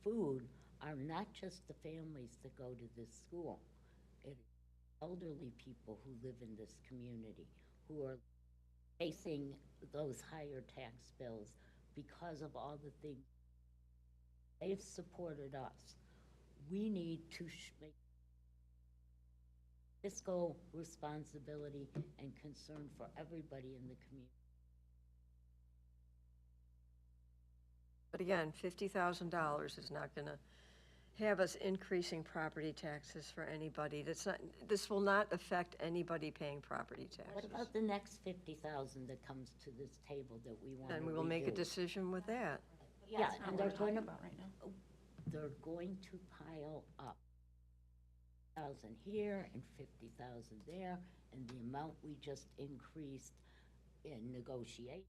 [SPEAKER 12] food are not just the families that go to this school. It's elderly people who live in this community who are facing those higher tax bills because of all the things. They've supported us. We need to make fiscal responsibility and concern for everybody in the community.
[SPEAKER 3] But again, $50,000 is not going to have us increasing property taxes for anybody. This will not affect anybody paying property
[SPEAKER 12] What
[SPEAKER 3] taxes.
[SPEAKER 12] about the next 50,000 that comes to this table that we want to
[SPEAKER 3] And we will make a
[SPEAKER 12] redo?
[SPEAKER 3] decision with that.
[SPEAKER 12] Yeah, and they're going to,
[SPEAKER 4] about right now.
[SPEAKER 12] they're going to pile up 1,000 here and 50,000 there, and the amount we just increased in negotiation.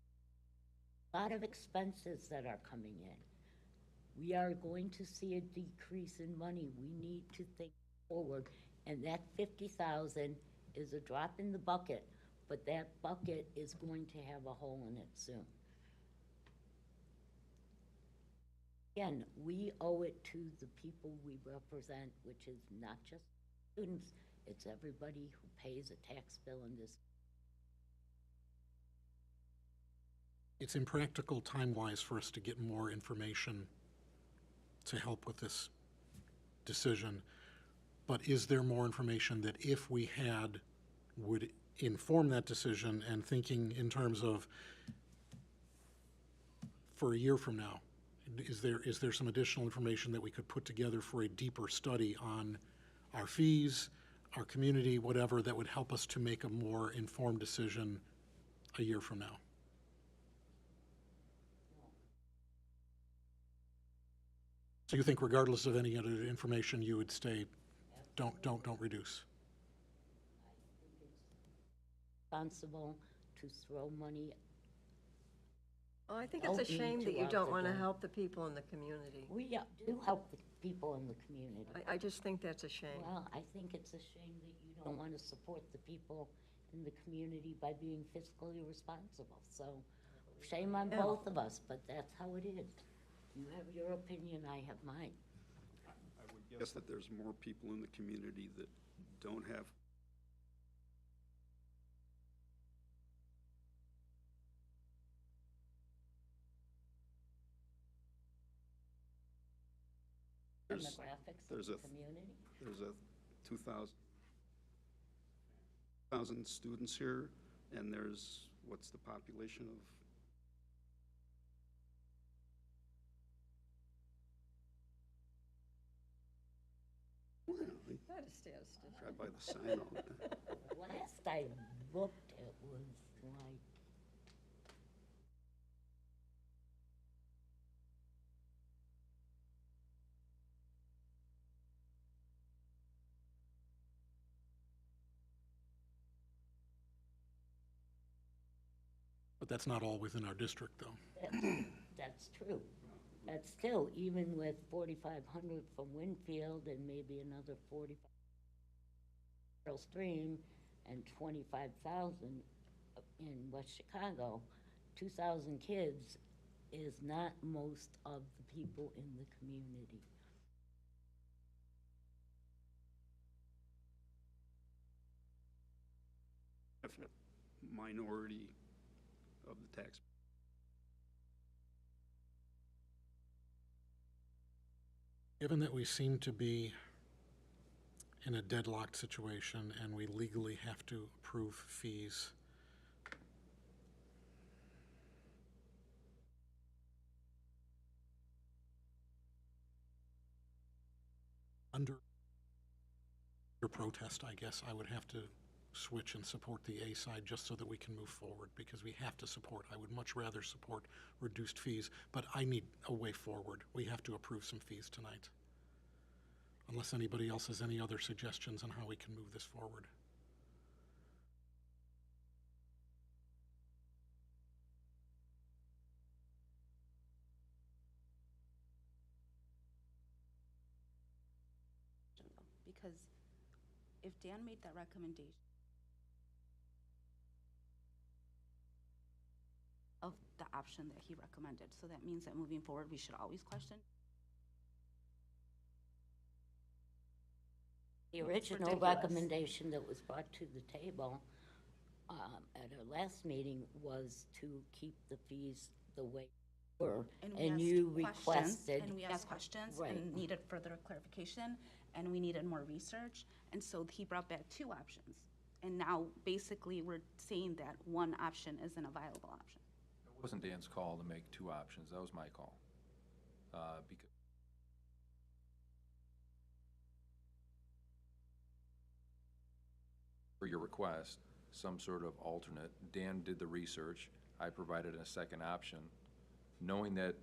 [SPEAKER 12] A lot of expenses that are coming in. We are going to see a decrease in money. We need to think forward, and that 50,000 is a drop in the bucket, but that bucket is going to have a hole in it soon. Again, we owe it to the people we represent, which is not just students, it's everybody who pays a tax bill in this.
[SPEAKER 1] It's impractical time-wise for us to get more information to help with this decision. But is there more information that if we had would inform that decision, and thinking in terms of for a year from now, is there some additional information that we could put together for a deeper study on our fees, our community, whatever, that would help us to make a more informed decision a year from now? So you think regardless of any other information, you would stay, don't reduce?
[SPEAKER 12] Responsible to throw money.
[SPEAKER 3] Oh, I think it's a shame that you don't want to help the people in the community.
[SPEAKER 12] We do help the people in the community.
[SPEAKER 3] I just think that's a shame.
[SPEAKER 12] Well, I think it's a shame that you don't want to support the people in the community by being fiscally responsible. So shame on both of us, but that's how it is. You have your opinion, I have mine.
[SPEAKER 2] I would guess that there's more people in the community that don't have
[SPEAKER 12] Demographics of the community.
[SPEAKER 2] There's a 2,000 students here, and there's, what's the population of?
[SPEAKER 3] Not a statistician.
[SPEAKER 2] Drive by the sign all the time.
[SPEAKER 12] Last I looked, it was like,
[SPEAKER 1] But that's not all within our district, though.
[SPEAKER 12] that's true. But still, even with 4,500 from Winfield and maybe another 45 Carroll Stream and 25,000 in West Chicago, 2,000 kids is not most of the people in the community.
[SPEAKER 2] Definite minority of the tax.
[SPEAKER 1] Given that we seem to be in a deadlocked situation and we legally have to approve fees, under protest, I guess I would have to switch and support the A side just so that we can move forward, because we have to support. I would much rather support reduced fees, but I need a way forward. We have to approve some fees tonight. Unless anybody else has any other suggestions on how we can move this forward.
[SPEAKER 4] Because if Dan made that recommendation of the option that he recommended, so that means that moving forward, we should always question.
[SPEAKER 12] The original recommendation that was brought to the table at our last meeting was to keep the fees the way they were. And you requested.
[SPEAKER 4] And we asked questions
[SPEAKER 12] Right.
[SPEAKER 4] and needed further clarification, and we needed more research. And so he brought back two options. And now basically we're saying that one option isn't a viable option.
[SPEAKER 9] It wasn't Dan's call to make two options, that was my call. Because for your request, some sort of alternate, Dan did the research, I provided a second option, knowing that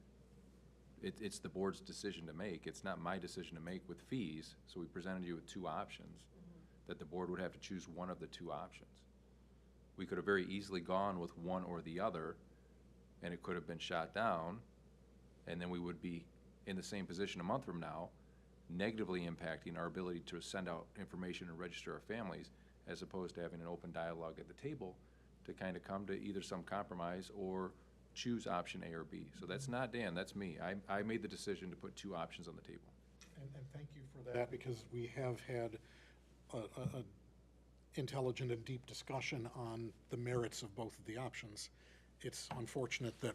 [SPEAKER 9] it's the board's decision to make. It's not my decision to make with fees. So we presented you with two options, that the board would have to choose one of the two options. We could have very easily gone with one or the other, and it could have been shot down, and then we would be in the same position a month from now, negatively impacting our ability to send out information and register our families, as opposed to having an open dialogue at the table to kind of come to either some compromise or choose option A or B. So that's not Dan, that's me. I made the decision to put two options on the table.
[SPEAKER 1] And thank you for that, because we have had a intelligent and deep discussion on the merits of both of the options. It's unfortunate that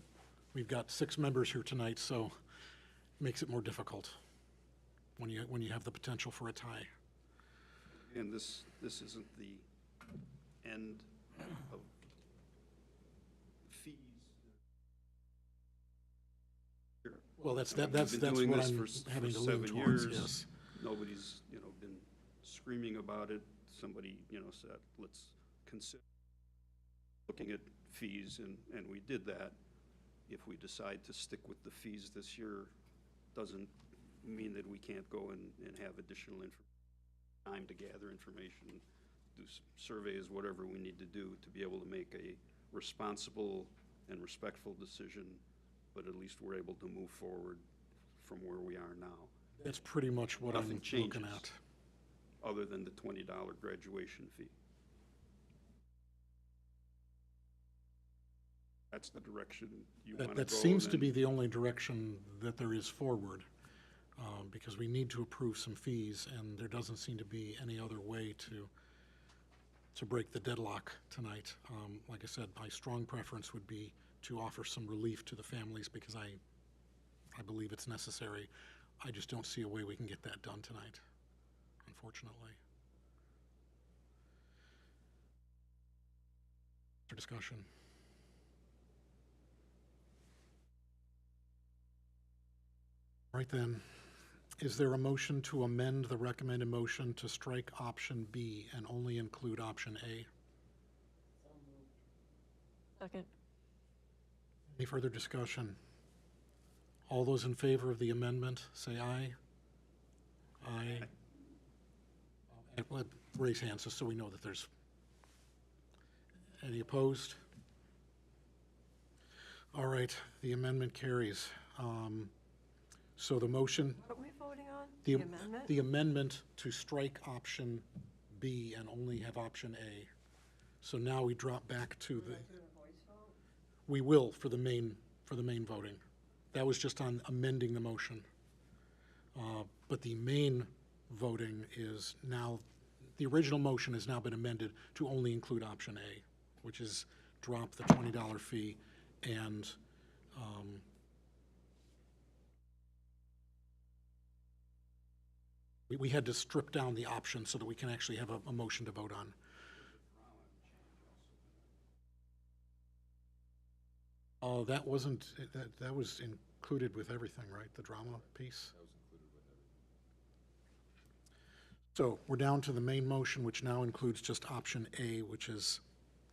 [SPEAKER 1] we've got 6 members here tonight, so it makes it more difficult when you have the potential for a tie.
[SPEAKER 2] And this isn't the end of fees.
[SPEAKER 1] Well, that's
[SPEAKER 2] We've
[SPEAKER 1] what
[SPEAKER 2] been doing this
[SPEAKER 1] I'm
[SPEAKER 2] for
[SPEAKER 1] having to lean
[SPEAKER 2] 7
[SPEAKER 1] towards,
[SPEAKER 2] years.
[SPEAKER 1] yes.
[SPEAKER 2] Nobody's, been screaming about it. Somebody, said, let's consider looking at fees, and we did that. If we decide to stick with the fees this year, doesn't mean that we can't go and have additional time to gather information, do surveys, whatever we need to do to be able to make a responsible and respectful decision, but at least we're able to move forward from where we are now.
[SPEAKER 1] That's pretty much what I'm
[SPEAKER 2] Nothing
[SPEAKER 1] looking
[SPEAKER 2] changes
[SPEAKER 1] at.
[SPEAKER 2] other than the $20 graduation fee. That's the direction you want to go.
[SPEAKER 1] That seems to
[SPEAKER 2] then-
[SPEAKER 1] be the only direction that there is forward, because we need to approve some fees, and there doesn't seem to be any other way to break the deadlock tonight. Like I said, my strong preference would be to offer some relief to the families, because I believe it's necessary. I just don't see a way we can get that done tonight, unfortunately. For discussion. Right then, is there a motion to amend the recommended motion to strike option B and only include option A?
[SPEAKER 13] Second.
[SPEAKER 1] Any further discussion? All those in favor of the amendment, say aye. Aye. Raise hands just so we know that there's. Any opposed? All right, the amendment carries. So the motion,
[SPEAKER 3] What are we voting on?
[SPEAKER 1] the
[SPEAKER 3] amendment?
[SPEAKER 1] the amendment to strike option B and only have option A. So now we drop back to the. We will for the main voting. That was just on amending the motion. But the main voting is now, the original motion has now been amended to only include option A, which is drop the $20 fee and we had to strip down the option so that we can actually have a motion to vote on. Oh, that wasn't, that was included with everything, right? The drama piece? That was included with everything. So we're down to the main motion, which now includes just option A, which is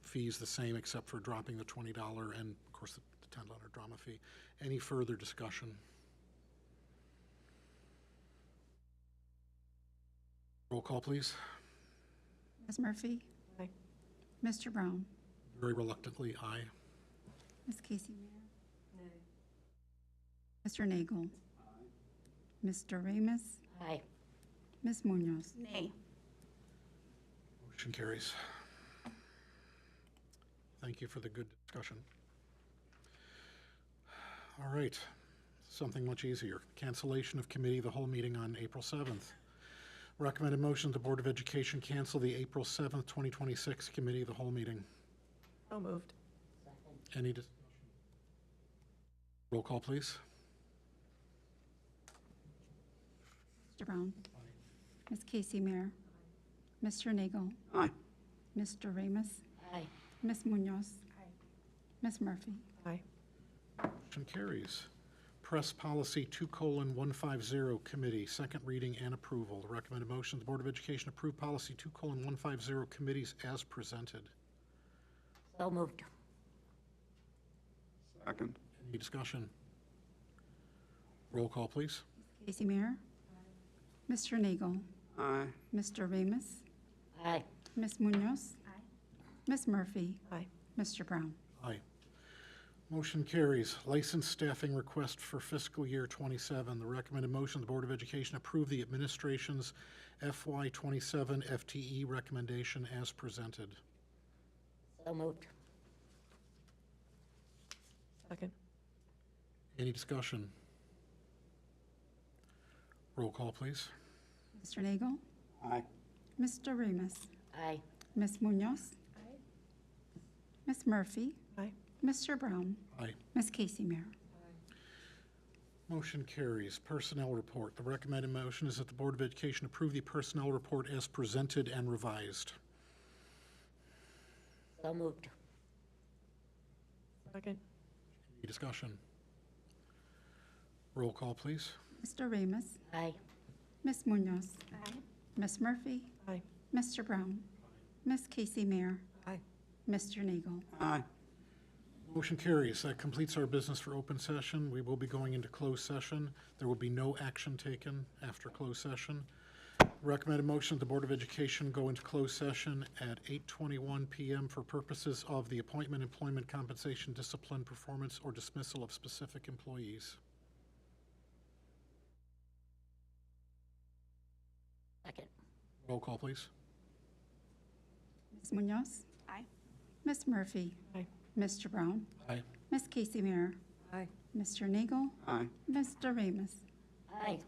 [SPEAKER 1] fees the same except for dropping the $20 and, of course, the $10 drama fee. Any further discussion? Roll call, please.
[SPEAKER 14] Ms. Murphy?
[SPEAKER 13] Aye.
[SPEAKER 14] Mr. Brown?
[SPEAKER 1] Very reluctantly, aye.
[SPEAKER 14] Ms. Casey Mayer? Mr. Nagel? Mr. Ramus?
[SPEAKER 12] Aye.
[SPEAKER 14] Ms. Munoz?
[SPEAKER 4] Nay.
[SPEAKER 1] Motion carries. Thank you for the good discussion. All right, something much easier. Cancellation of committee of the whole meeting on April 7th. Recommended motion, the Board of Education cancel the April 7th, 2026 committee of the whole meeting.
[SPEAKER 13] So moved.
[SPEAKER 1] Any discussion? Roll call, please.
[SPEAKER 14] Mr. Brown? Ms. Casey Mayer? Mr. Nagel?
[SPEAKER 2] Aye.
[SPEAKER 14] Mr. Ramus?
[SPEAKER 12] Aye.
[SPEAKER 14] Ms. Munoz? Ms. Murphy?
[SPEAKER 13] Aye.
[SPEAKER 1] Motion carries. Press Policy 2:150 Committee, second reading and approval. The recommended motion, the Board of Education approve Policy 2:150 committees as presented.
[SPEAKER 12] So moved.
[SPEAKER 2] Second.
[SPEAKER 1] Any discussion? Roll call, please.
[SPEAKER 14] Casey Mayer. Mr. Nagel.
[SPEAKER 2] Aye.
[SPEAKER 14] Mr. Ramus.
[SPEAKER 12] Aye.
[SPEAKER 14] Ms. Munoz. Ms. Murphy.
[SPEAKER 13] Aye.
[SPEAKER 14] Mr. Brown.
[SPEAKER 1] Aye. Motion carries. Licensed staffing request for fiscal year '27. The recommended motion, the Board of Education approve the administration's FY '27 FTE recommendation as presented.
[SPEAKER 12] So moved.
[SPEAKER 13] Second.
[SPEAKER 1] Any discussion? Roll call, please.
[SPEAKER 14] Mr. Nagel.
[SPEAKER 2] Aye.
[SPEAKER 14] Mr. Ramus.
[SPEAKER 12] Aye.
[SPEAKER 14] Ms. Munoz. Ms. Murphy.
[SPEAKER 13] Aye.
[SPEAKER 14] Mr. Brown.
[SPEAKER 1] Aye.
[SPEAKER 14] Ms. Casey Mayer.
[SPEAKER 1] Motion carries. Personnel report. The recommended motion is that the Board of Education approve the personnel report as presented and revised.
[SPEAKER 12] So moved.
[SPEAKER 13] Second.
[SPEAKER 1] Any discussion? Roll call, please.
[SPEAKER 14] Mr. Ramus.
[SPEAKER 12] Aye.
[SPEAKER 14] Ms. Munoz. Ms. Murphy.
[SPEAKER 13] Aye.
[SPEAKER 14] Mr. Brown. Ms. Casey Mayer.
[SPEAKER 13] Aye.
[SPEAKER 14] Mr. Nagel.
[SPEAKER 2] Aye.
[SPEAKER 1] Motion carries. That completes our business for open session. We will be going into closed session. There will be no action taken after closed session. Recommended motion, the Board of Education go into closed session at 8:21 PM for purposes of the appointment, employment, compensation, discipline, performance, or dismissal of specific employees.
[SPEAKER 12] Second.
[SPEAKER 1] Roll call, please.
[SPEAKER 14] Ms. Munoz.
[SPEAKER 4] Aye.
[SPEAKER 14] Ms. Murphy.
[SPEAKER 13] Aye.
[SPEAKER 14] Mr. Brown.
[SPEAKER 1] Aye.
[SPEAKER 14] Ms. Casey Mayer.
[SPEAKER 13] Aye.
[SPEAKER 14] Mr. Nagel.
[SPEAKER 2] Aye.
[SPEAKER 14] Mr. Ramus.
[SPEAKER 12] Aye.